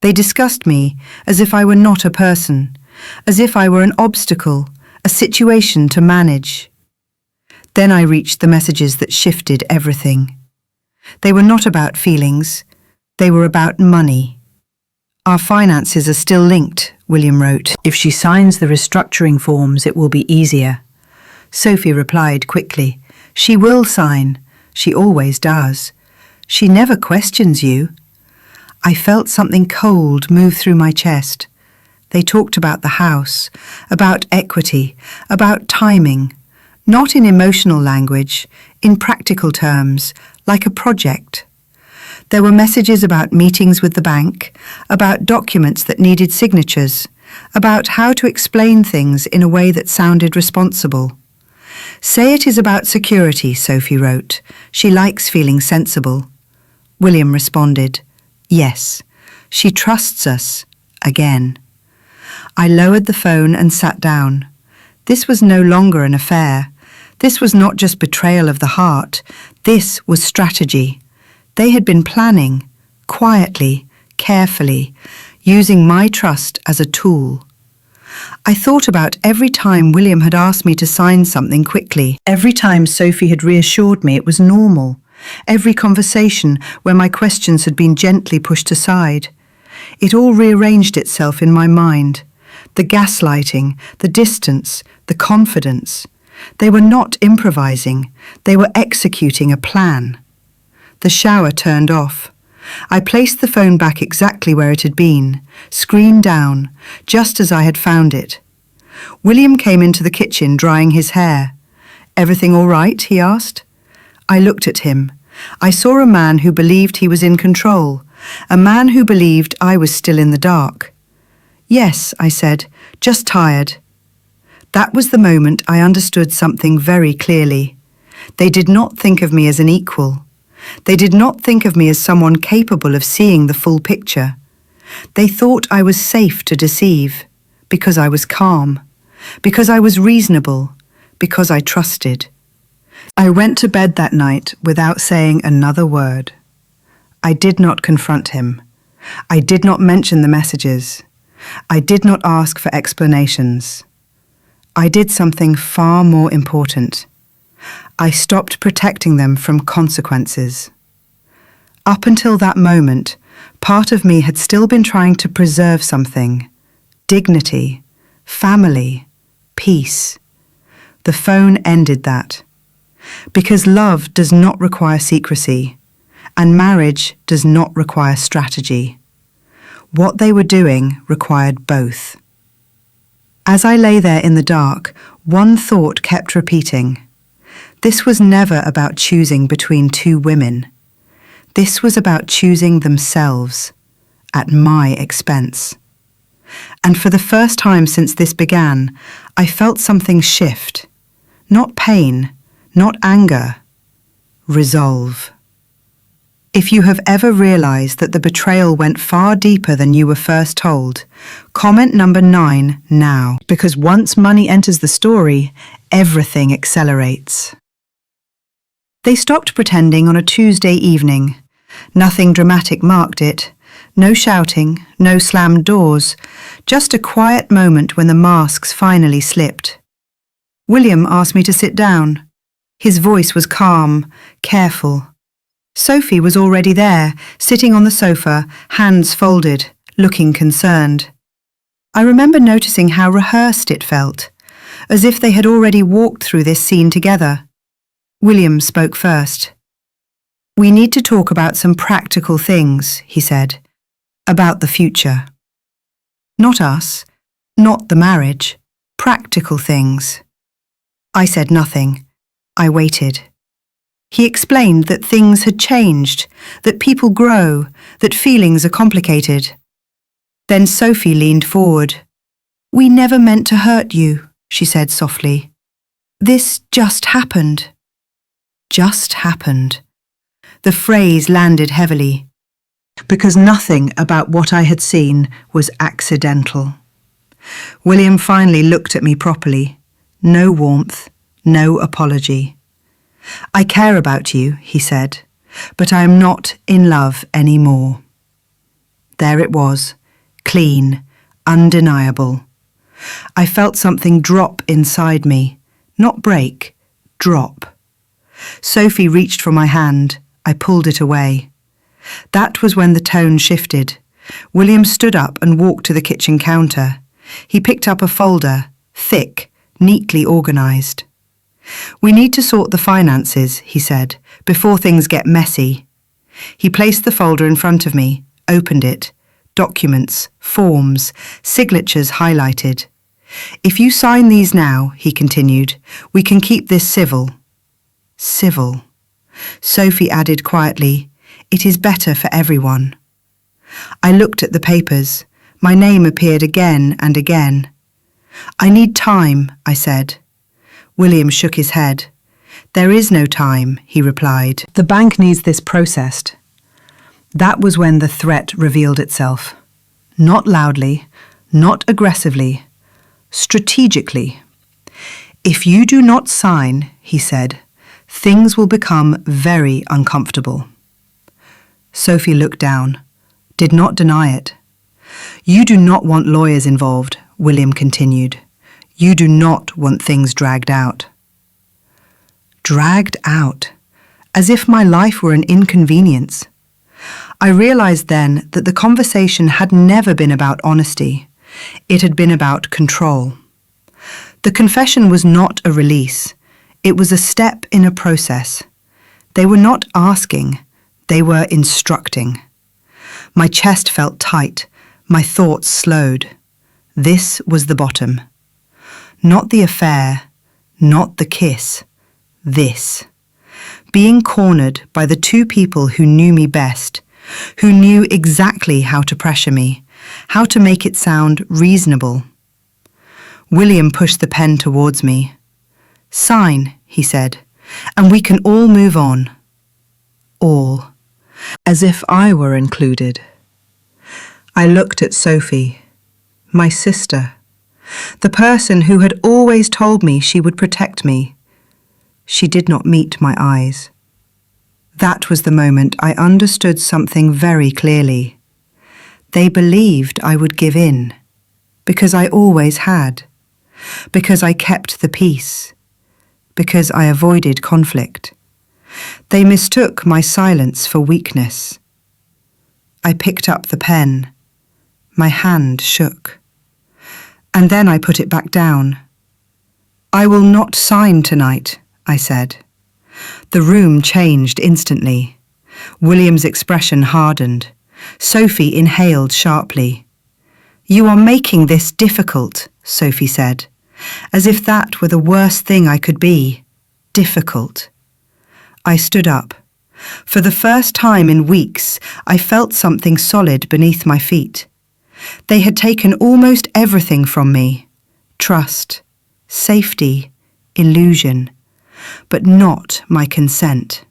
[SPEAKER 1] They discussed me as if I were not a person, as if I were an obstacle, a situation to manage. Then I reached the messages that shifted everything. They were not about feelings, they were about money. Our finances are still linked, William wrote. If she signs the restructuring forms, it will be easier. Sophie replied quickly. She will sign. She always does. She never questions you. I felt something cold move through my chest. They talked about the house, about equity, about timing, not in emotional language, in practical terms, like a project. There were messages about meetings with the bank, about documents that needed signatures, about how to explain things in a way that sounded responsible. Say it is about security, Sophie wrote. She likes feeling sensible. William responded, yes, she trusts us, again. I lowered the phone and sat down. This was no longer an affair. This was not just betrayal of the heart. This was strategy. They had been planning, quietly, carefully, using my trust as a tool. I thought about every time William had asked me to sign something quickly, every time Sophie had reassured me it was normal, every conversation where my questions had been gently pushed aside. It all rearranged itself in my mind. The gaslighting, the distance, the confidence. They were not improvising, they were executing a plan. The shower turned off. I placed the phone back exactly where it had been, screen down, just as I had found it. William came into the kitchen drying his hair. "Everything all right?" he asked. I looked at him. I saw a man who believed he was in control, a man who believed I was still in the dark. "Yes," I said, "just tired." That was the moment I understood something very clearly. They did not think of me as an equal. They did not think of me as someone capable of seeing the full picture. They thought I was safe to deceive, because I was calm, because I was reasonable, because I trusted. I went to bed that night without saying another word. I did not confront him. I did not mention the messages. I did not ask for explanations. I did something far more important. I stopped protecting them from consequences. Up until that moment, part of me had still been trying to preserve something: dignity, family, peace. The phone ended that. Because love does not require secrecy, and marriage does not require strategy. What they were doing required both. As I lay there in the dark, one thought kept repeating. This was never about choosing between two women. This was about choosing themselves, at my expense. And for the first time since this began, I felt something shift. Not pain, not anger, resolve. If you have ever realized that the betrayal went far deeper than you were first told, comment number 9 now, because once money enters the story, everything accelerates. They stopped pretending on a Tuesday evening. Nothing dramatic marked it. No shouting, no slammed doors, just a quiet moment when the masks finally slipped. William asked me to sit down. His voice was calm, careful. Sophie was already there, sitting on the sofa, hands folded, looking concerned. I remember noticing how rehearsed it felt, as if they had already walked through this scene together. William spoke first. "We need to talk about some practical things," he said, "about the future. Not us, not the marriage, practical things." I said nothing. I waited. He explained that things had changed, that people grow, that feelings are complicated. Then Sophie leaned forward. "We never meant to hurt you," she said softly. "This just happened." Just happened. The phrase landed heavily, because nothing about what I had seen was accidental. William finally looked at me properly. No warmth, no apology. "I care about you," he said, "but I am not in love anymore." There it was, clean, undeniable. I felt something drop inside me, not break, drop. Sophie reached for my hand. I pulled it away. That was when the tone shifted. William stood up and walked to the kitchen counter. He picked up a folder, thick, neatly organised. "We need to sort the finances," he said, "before things get messy." He placed the folder in front of me, opened it. Documents, forms, signatures highlighted. "If you sign these now," he continued, "we can keep this civil." Civil. Sophie added quietly, "It is better for everyone." I looked at the papers. My name appeared again and again. "I need time," I said. William shook his head. "There is no time," he replied. "The bank needs this processed." That was when the threat revealed itself. Not loudly, not aggressively, strategically. "If you do not sign," he said, "things will become very uncomfortable." Sophie looked down, did not deny it. "You do not want lawyers involved," William continued. "You do not want things dragged out." Dragged out. as if my life were an inconvenience. I realized then that the conversation had never been about honesty. It had been about control. The confession was not a release. It was a step in a process. They were not asking, they were instructing. My chest felt tight, my thoughts slowed. This was the bottom. Not the affair, not the kiss. This. Being cornered by the two people who knew me best, who knew exactly how to pressure me, how to make it sound reasonable. William pushed the pen towards me. "Sign," he said, "and we can all move on." All. As if I were included. I looked at Sophie, my sister, the person who had always told me she would protect me. She did not meet my eyes. That was the moment I understood something very clearly. They believed I would give in, because I always had, because I kept the peace, because I avoided conflict. They mistook my silence for weakness. I picked up the pen. My hand shook. And then I put it back down. "I will not sign tonight," I said. The room changed instantly. William's expression hardened. Sophie inhaled sharply. "You are making this difficult," Sophie said, as if that were the worst thing I could be. Difficult. I stood up. For the first time in weeks, I felt something solid beneath my feet. They had taken almost everything from me. Trust, safety, illusion, but not my consent.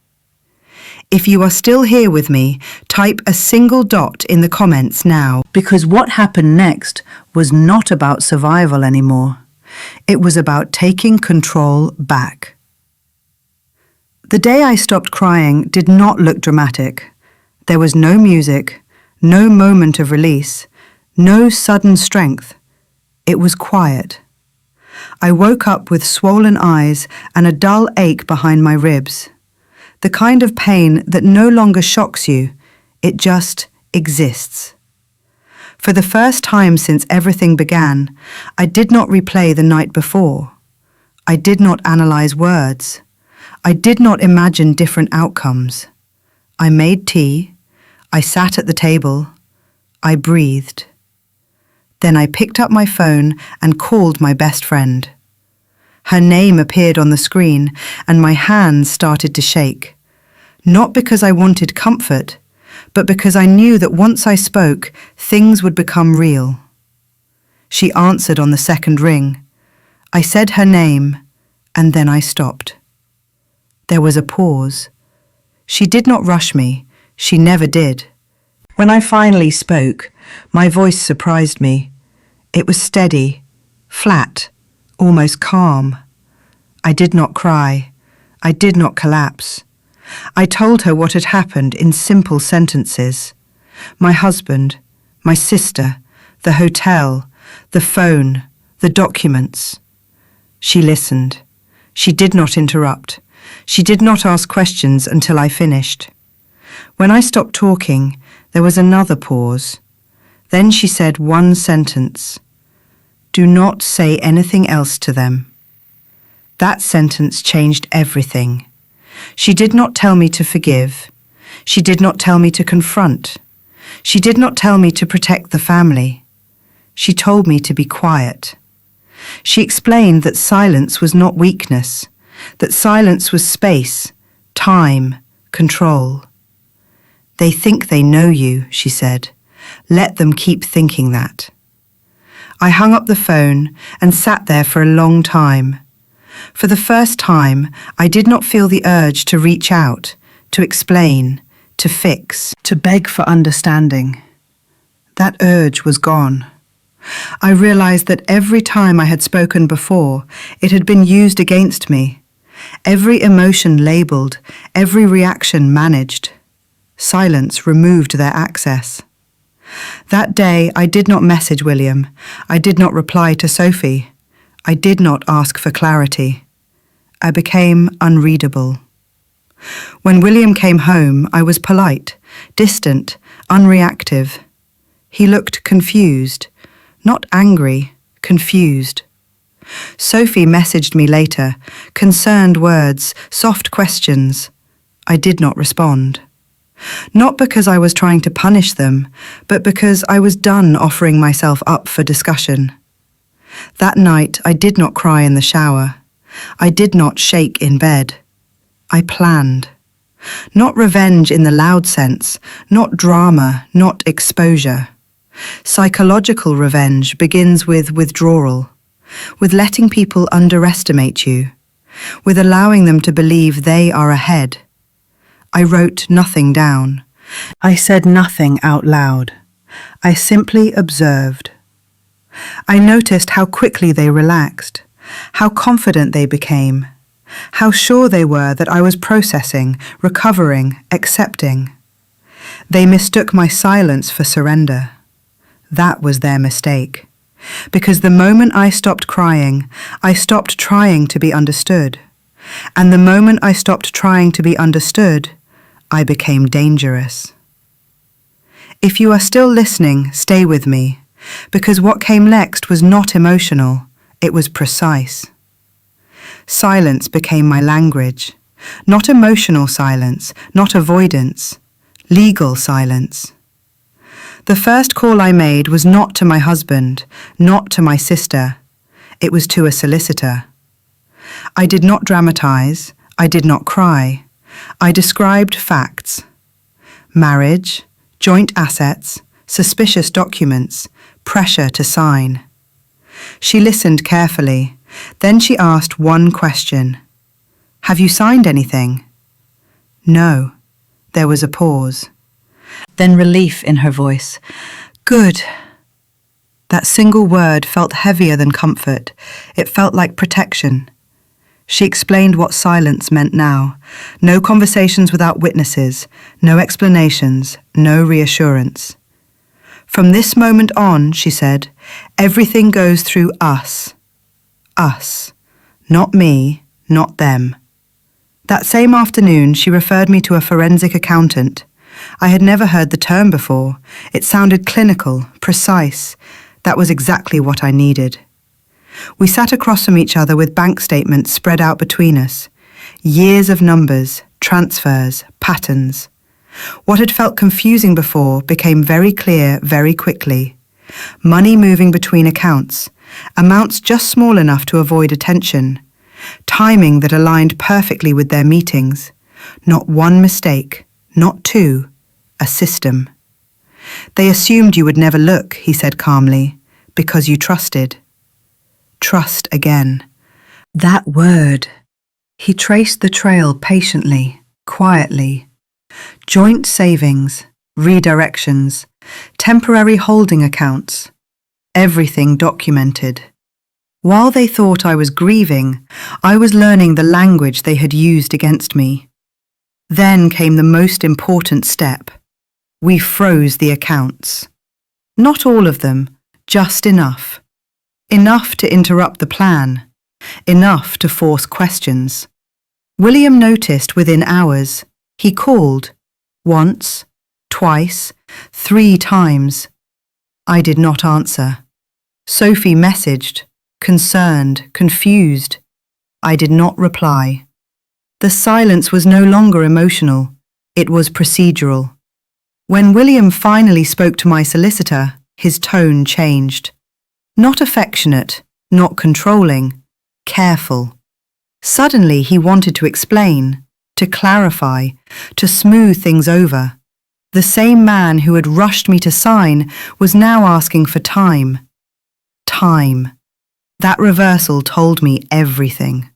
[SPEAKER 1] If you are still here with me, type a single dot in the comments now, because what happened next was not about survival anymore. It was about taking control back. The day I stopped crying did not look dramatic. There was no music, no moment of release, no sudden strength. It was quiet. I woke up with swollen eyes and a dull ache behind my ribs. The kind of pain that no longer shocks you, it just exists. For the first time since everything began, I did not replay the night before. I did not analyze words. I did not imagine different outcomes. I made tea. I sat at the table. I breathed. Then I picked up my phone and called my best friend. Her name appeared on the screen and my hands started to shake. Not because I wanted comfort, but because I knew that once I spoke, things would become real. She answered on the second ring. I said her name, and then I stopped. There was a pause. She did not rush me. She never did. When I finally spoke, my voice surprised me. It was steady, flat, almost calm. I did not cry. I did not collapse. I told her what had happened in simple sentences. My husband, my sister, the hotel, the phone, the documents. She listened. She did not interrupt. She did not ask questions until I finished. When I stopped talking, there was another pause. Then she said one sentence. "Do not say anything else to them." That sentence changed everything. She did not tell me to forgive. She did not tell me to confront. She did not tell me to protect the family. She told me to be quiet. She explained that silence was not weakness, that silence was space, time, control. "They think they know you," she said. "Let them keep thinking that." I hung up the phone and sat there for a long time. For the first time, I did not feel the urge to reach out, to explain, to fix, to beg for understanding. That urge was gone. I realized that every time I had spoken before, it had been used against me. Every emotion labeled, every reaction managed. Silence removed their access. That day, I did not message William. I did not reply to Sophie. I did not ask for clarity. I became unreadable. When William came home, I was polite, distant, unreactive. He looked confused, not angry, confused. Sophie messaged me later, concerned words, soft questions. I did not respond. Not because I was trying to punish them, but because I was done offering myself up for discussion. That night, I did not cry in the shower. I did not shake in bed. I planned. Not revenge in the loud sense, not drama, not exposure. Psychological revenge begins with withdrawal, with letting people underestimate you, with allowing them to believe they are ahead. I wrote nothing down. I said nothing out loud. I simply observed. I noticed how quickly they relaxed, how confident they became, how sure they were that I was processing, recovering, accepting. They mistook my silence for surrender. That was their mistake. Because the moment I stopped crying, I stopped trying to be understood. And the moment I stopped trying to be understood, I became dangerous. If you are still listening, stay with me, because what came next was not emotional, it was precise. Silence became my language, not emotional silence, not avoidance, legal silence. The first call I made was not to my husband, not to my sister. It was to a solicitor. I did not dramatize. I did not cry. I described facts. Marriage, joint assets, suspicious documents, pressure to sign. She listened carefully. Then she asked one question. Have you signed anything? No. There was a pause. Then relief in her voice. Good. That single word felt heavier than comfort. It felt like protection. She explained what silence meant now. No conversations without witnesses, no explanations, no reassurance. From this moment on, she said, everything goes through us. Us. Not me, not them. That same afternoon, she referred me to a forensic accountant. I had never heard the term before. It sounded clinical, precise. That was exactly what I needed. We sat across from each other with bank statements spread out between us. Years of numbers, transfers, patterns. What had felt confusing before became very clear very quickly. Money moving between accounts, amounts just small enough to avoid attention. Timing that aligned perfectly with their meetings. Not one mistake, not two, a system. They assumed you would never look, he said calmly, because you trusted. Trust again. That word. He traced the trail patiently, quietly. Joint savings, redirections, temporary holding accounts. Everything documented. While they thought I was grieving, I was learning the language they had used against me. Then came the most important step. We froze the accounts. Not all of them, just enough. Enough to interrupt the plan. Enough to force questions. William noticed within hours. He called. Once, twice, 3 times. I did not answer. Sophie messaged, concerned, confused. I did not reply. The silence was no longer emotional. It was procedural. When William finally spoke to my solicitor, his tone changed. Not affectionate, not controlling, careful. Suddenly he wanted to explain, to clarify, to smooth things over. The same man who had rushed me to sign was now asking for time. Time. That reversal told me everything.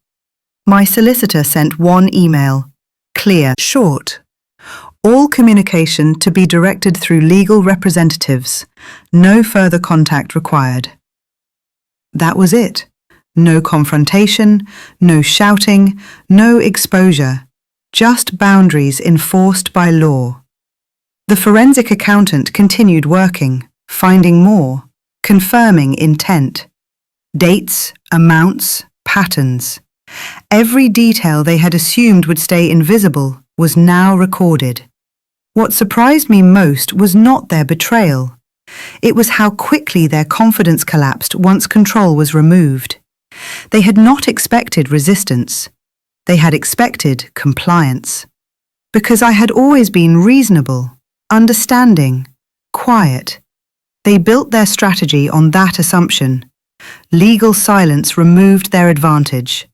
[SPEAKER 1] My solicitor sent one email, clear, short. All communication to be directed through legal representatives. No further contact required. That was it. No confrontation, no shouting, no exposure. Just boundaries enforced by law. The forensic accountant continued working, finding more, confirming intent. Dates, amounts, patterns. Every detail they had assumed would stay invisible was now recorded. What surprised me most was not their betrayal. It was how quickly their confidence collapsed once control was removed. They had not expected resistance. They had expected compliance. Because I had always been reasonable, understanding, quiet. They built their strategy on that assumption. Legal silence removed their advantage.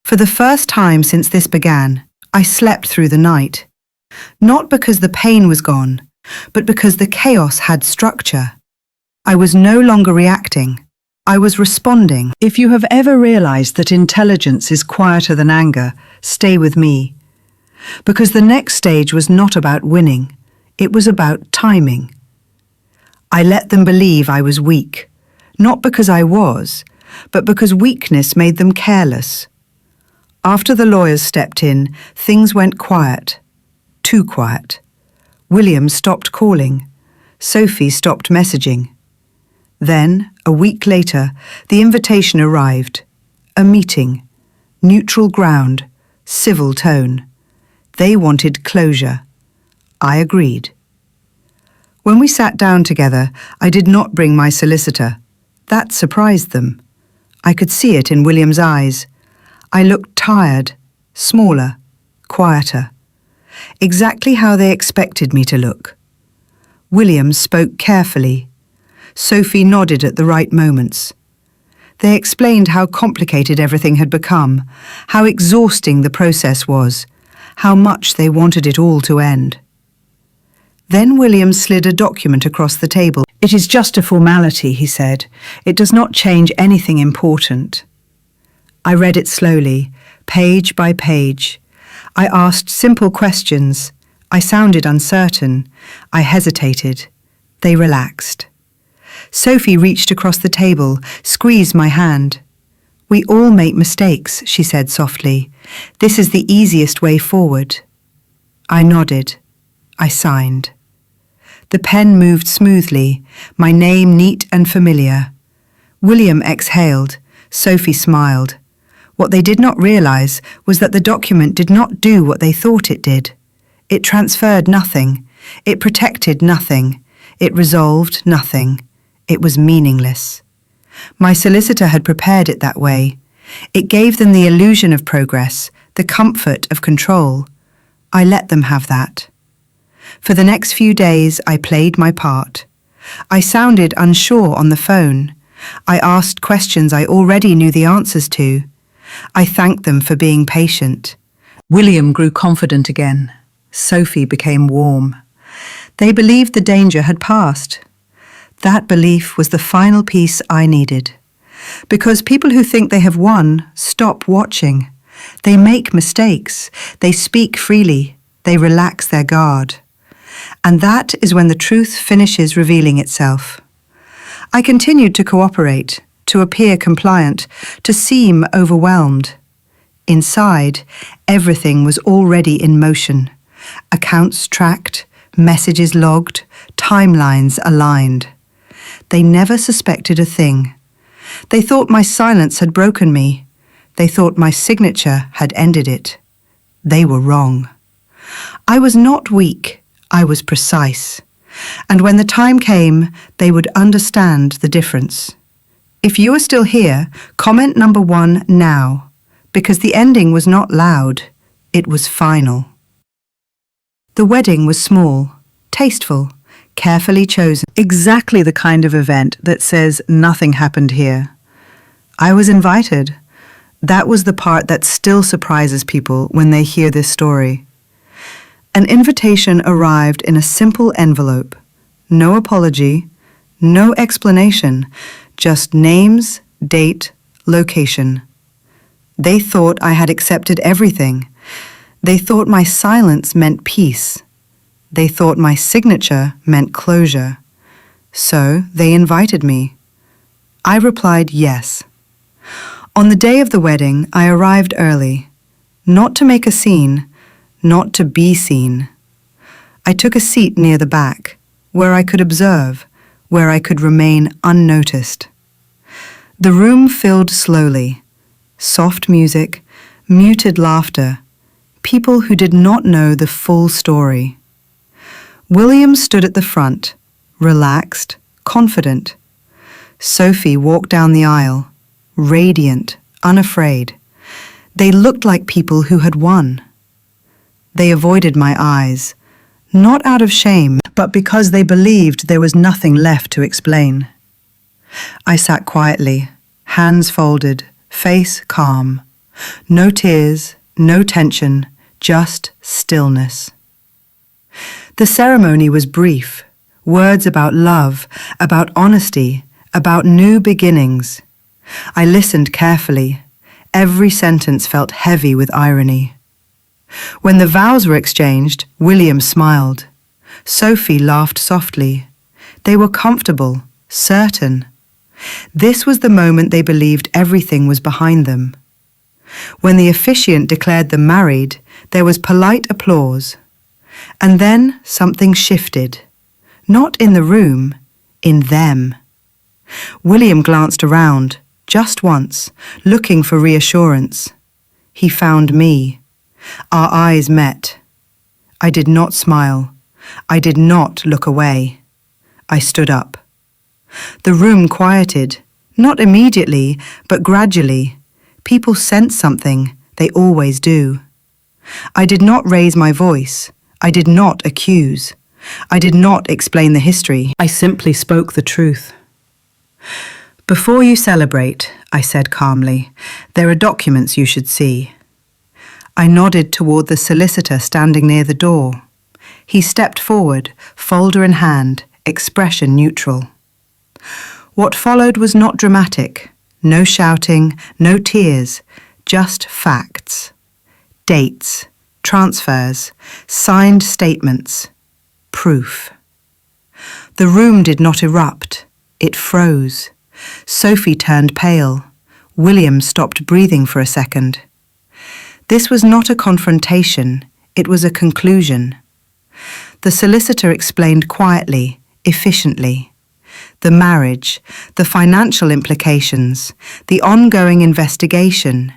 [SPEAKER 1] For the first time since this began, I slept through the night. Not because the pain was gone, but because the chaos had structure. I was no longer reacting. I was responding. If you have ever realized that intelligence is quieter than anger, stay with me. Because the next stage was not about winning. It was about timing. I let them believe I was weak, not because I was, but because weakness made them careless. After the lawyers stepped in, things went quiet. Too quiet. William stopped calling. Sophie stopped messaging. Then, a week later, the invitation arrived. A meeting. Neutral ground. Civil tone. They wanted closure. I agreed. When we sat down together, I did not bring my solicitor. That surprised them. I could see it in William's eyes. I looked tired, smaller, quieter. Exactly how they expected me to look. William spoke carefully. Sophie nodded at the right moments. They explained how complicated everything had become, how exhausting the process was, how much they wanted it all to end. Then William slid a document across the table. "It is just a formality," he said. "It does not change anything important." I read it slowly, page by page. I asked simple questions. I sounded uncertain. I hesitated. They relaxed. Sophie reached across the table, squeezed my hand. "We all make mistakes," she said softly. "This is the easiest way forward." I nodded. I signed. The pen moved smoothly, my name neat and familiar. William exhaled. Sophie smiled. What they did not realize was that the document did not do what they thought it did. It transferred nothing. It protected nothing. It resolved nothing. It was meaningless. My solicitor had prepared it that way. It gave them the illusion of progress, the comfort of control. I let them have that. For the next few days, I played my part. I sounded unsure on the phone. I asked questions I already knew the answers to. I thanked them for being patient. William grew confident again. Sophie became warm. They believed the danger had passed. That belief was the final piece I needed. Because people who think they have won stop watching. They make mistakes. They speak freely. They relax their guard. And that is when the truth finishes revealing itself. I continued to cooperate, to appear compliant, to seem overwhelmed. Inside, everything was already in motion. Accounts tracked, messages logged, timelines aligned. They never suspected a thing. They thought my silence had broken me. They thought my signature had ended it. They were wrong. I was not weak. I was precise. And when the time came, they would understand the difference. If you are still here, comment number 1 now, because the ending was not loud, it was final. The wedding was small, tasteful, carefully chosen. Exactly the kind of event that says nothing happened here. I was invited. That was the part that still surprises people when they hear this story. An invitation arrived in a simple envelope. No apology, no explanation, just names, date, location. They thought I had accepted everything. They thought my silence meant peace. They thought my signature meant closure. So they invited me. I replied yes. On the day of the wedding, I arrived early, not to make a scene, not to be seen. I took a seat near the back, where I could observe, where I could remain unnoticed. The room filled slowly. Soft music, Muted laughter. People who did not know the full story. William stood at the front, relaxed, confident. Sophie walked down the aisle, radiant, unafraid. They looked like people who had won. They avoided my eyes, not out of shame, but because they believed there was nothing left to explain. I sat quietly, hands folded, face calm. No tears, no tension, just stillness. The ceremony was brief, words about love, about honesty, about new beginnings. I listened carefully. Every sentence felt heavy with irony. When the vows were exchanged, William smiled. Sophie laughed softly. They were comfortable, certain. This was the moment they believed everything was behind them. When the officiant declared them married, there was polite applause. And then something shifted. Not in the room, in them. William glanced around, just once, looking for reassurance. He found me. Our eyes met. I did not smile. I did not look away. I stood up. The room quieted, not immediately, but gradually. People sensed something, they always do. I did not raise my voice. I did not accuse. I did not explain the history. I simply spoke the truth. Before you celebrate, I said calmly, there are documents you should see. I nodded toward the solicitor standing near the door. He stepped forward, folder in hand, expression neutral. What followed was not dramatic. No shouting, no tears, just facts. Dates, transfers, signed statements, proof. The room did not erupt. It froze. Sophie turned pale. William stopped breathing for a second. This was not a confrontation. It was a conclusion. The solicitor explained quietly, efficiently. The marriage, the financial implications, the ongoing investigation.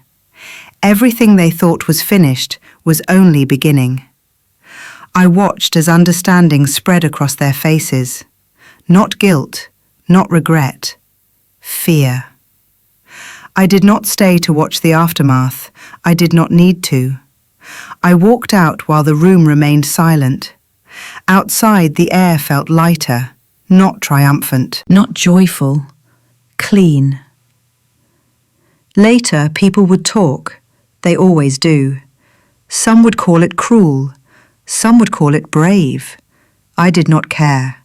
[SPEAKER 1] Everything they thought was finished was only beginning. I watched as understanding spread across their faces. Not guilt, not regret, fear. I did not stay to watch the aftermath. I did not need to. I walked out while the room remained silent. Outside, the air felt lighter, not triumphant, not joyful, clean. Later, people would talk. They always do. Some would call it cruel. Some would call it brave. I did not care,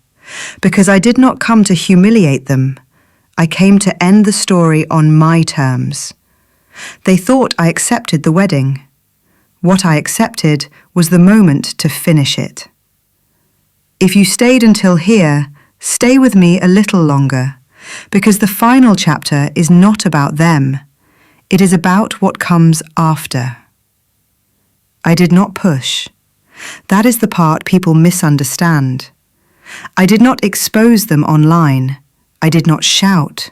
[SPEAKER 1] because I did not come to humiliate them. I came to end the story on my terms. They thought I accepted the wedding. What I accepted was the moment to finish it. If you stayed until here, stay with me a little longer, because the final chapter is not about them. It is about what comes after. I did not push. That is the part people misunderstand. I did not expose them online. I did not shout.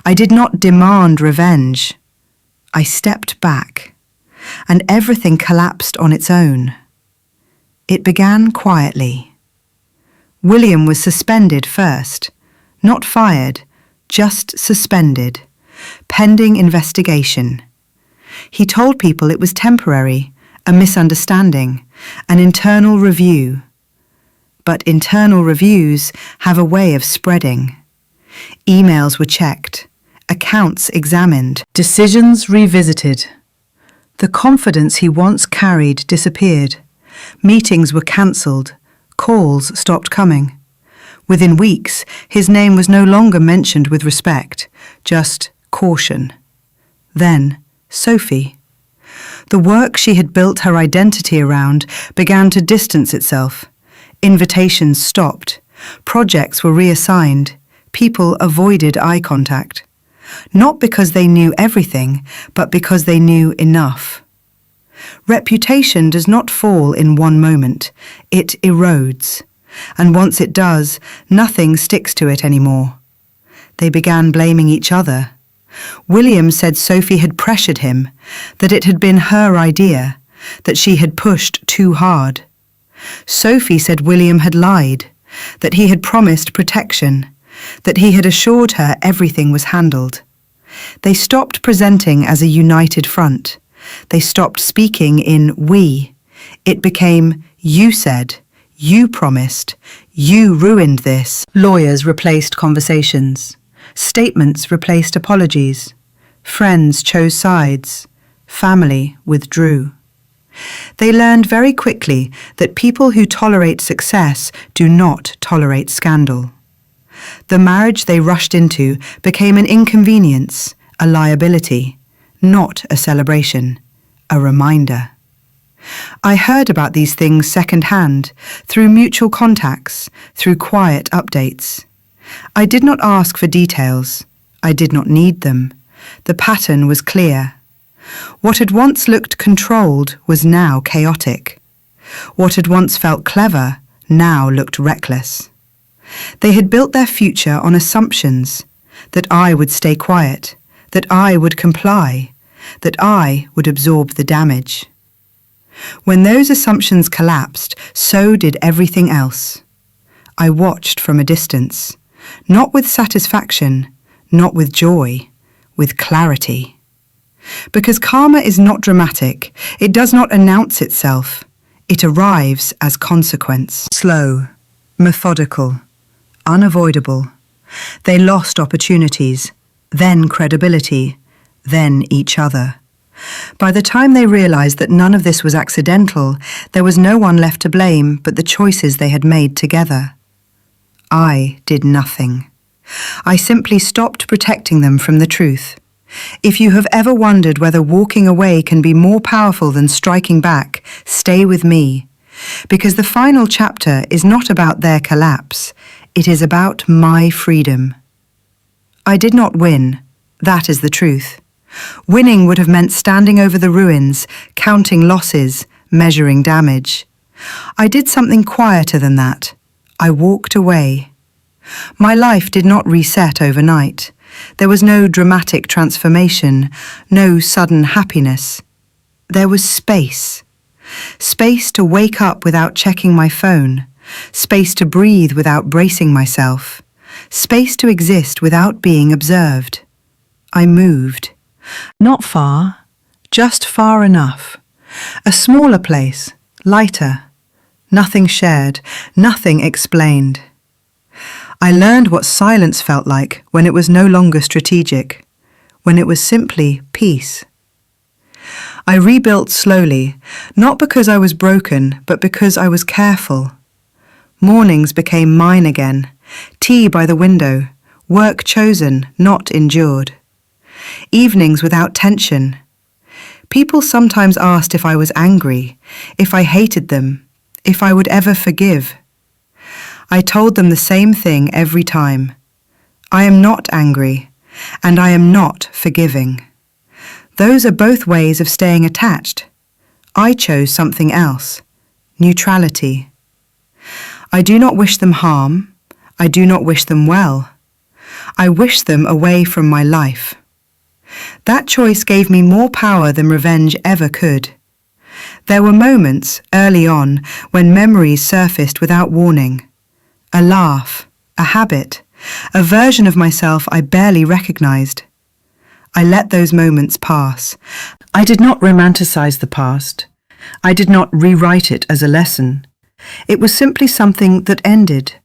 [SPEAKER 1] I did not demand revenge. I stepped back, and everything collapsed on its own. It began quietly. William was suspended first, not fired, just suspended, pending investigation. He told people it was temporary, a misunderstanding, an internal review. But internal reviews have a way of spreading. Emails were checked, accounts examined, decisions revisited. The confidence he once carried disappeared. Meetings were cancelled. Calls stopped coming. Within weeks, his name was no longer mentioned with respect, just caution. Then, Sophie. The work she had built her identity around began to distance itself. Invitations stopped. Projects were reassigned. People avoided eye contact. Not because they knew everything, but because they knew enough. Reputation does not fall in one moment. It erodes. And once it does, nothing sticks to it anymore. They began blaming each other. William said Sophie had pressured him, that it had been her idea, that she had pushed too hard. Sophie said William had lied, that he had promised protection, that he had assured her everything was handled. They stopped presenting as a united front. They stopped speaking in we. It became you said, you promised, you ruined this. Lawyers replaced conversations. Statements replaced apologies. Friends chose sides. Family withdrew. They learned very quickly that people who tolerate success do not tolerate scandal. The marriage they rushed into became an inconvenience, a liability, not a celebration, a reminder. I heard about these things second-hand, through mutual contacts, through quiet updates. I did not ask for details. I did not need them. The pattern was clear. What had once looked controlled was now chaotic. What had once felt clever now looked reckless. They had built their future on assumptions, that I would stay quiet, that I would comply, that I would absorb the damage. When those assumptions collapsed, so did everything else. I watched from a distance, not with satisfaction, not with joy, with clarity. Because karma is not dramatic, it does not announce itself. It arrives as consequence. Slow, methodical, unavoidable. They lost opportunities, then credibility, then each other. By the time they realized that none of this was accidental, there was no one left to blame but the choices they had made together. I did nothing. I simply stopped protecting them from the truth. If you have ever wondered whether walking away can be more powerful than striking back, stay with me. Because the final chapter is not about their collapse. It is about my freedom. I did not win. That is the truth. Winning would have meant standing over the ruins, counting losses, measuring damage. I did something quieter than that. I walked away. My life did not reset overnight. There was no dramatic transformation, no sudden happiness. There was space. Space to wake up without checking my phone. Space to breathe without bracing myself. Space to exist without being observed. I moved. Not far, just far enough. A smaller place, lighter. Nothing shared, nothing explained. I learned what silence felt like when it was no longer strategic, when it was simply peace. I rebuilt slowly, not because I was broken, but because I was careful. Mornings became mine again, tea by the window, work chosen, not endured. Evenings without tension. People sometimes asked if I was angry, if I hated them, if I would ever forgive. I told them the same thing every time. I am not angry, and I am not forgiving. Those are both ways of staying attached. I chose something else, neutrality. I do not wish them harm. I do not wish them well. I wish them away from my life. That choice gave me more power than revenge ever could. There were moments, early on, when memories surfaced without warning. A laugh, a habit, a version of myself I barely recognized. I let those moments pass. I did not romanticize the past. I did not rewrite it as a lesson. It was simply something that ended,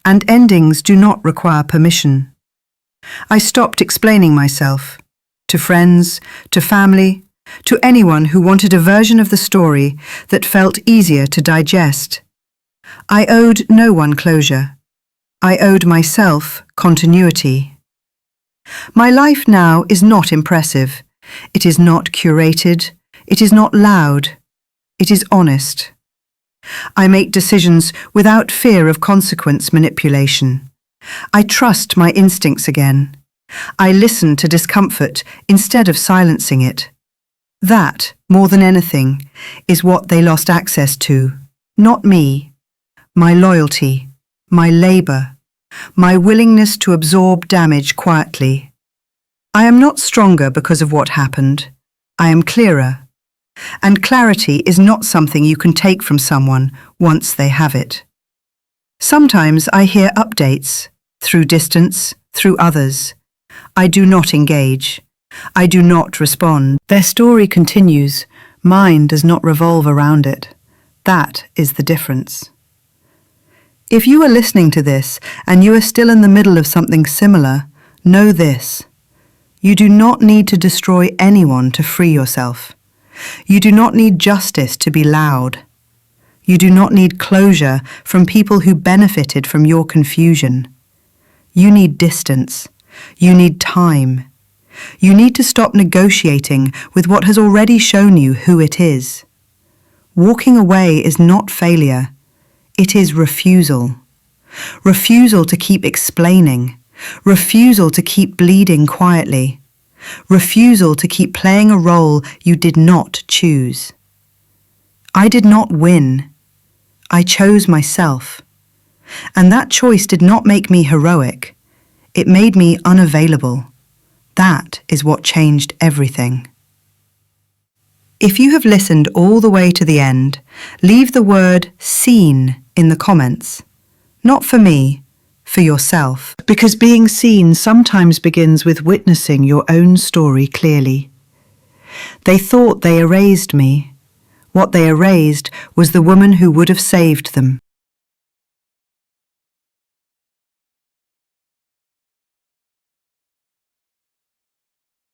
[SPEAKER 1] and endings do not require permission. I stopped explaining myself. To friends, to family, to anyone who wanted a version of the story that felt easier to digest. I owed no one closure. I owed myself continuity. My life now is not impressive. It is not curated. It is not loud. It is honest. I make decisions without fear of consequence manipulation. I trust my instincts again. I listen to discomfort instead of silencing it. That, more than anything, is what they lost access to, not me. My loyalty, my labour, my willingness to absorb damage quietly. I am not stronger because of what happened. I am clearer. And clarity is not something you can take from someone once they have it. Sometimes I hear updates, through distance, through others. I do not engage. I do not respond. Their story continues. Mine does not revolve around it. That is the difference. If you are listening to this and you are still in the middle of something similar, know this. You do not need to destroy anyone to free yourself. You do not need justice to be loud. You do not need closure from people who benefited from your confusion. You need distance. You need time. You need to stop negotiating with what has already shown you who it is. Walking away is not failure. It is refusal. Refusal to keep explaining. Refusal to keep bleeding quietly. Refusal to keep playing a role you did not choose. I did not win. I chose myself. And that choice did not make me heroic. It made me unavailable. That is what changed everything. If you have listened all the way to the end, leave the word "seen" in the comments. Not for me, for yourself. Because being seen sometimes begins with witnessing your own story clearly. They thought they erased me. What they erased was the woman who would have saved them.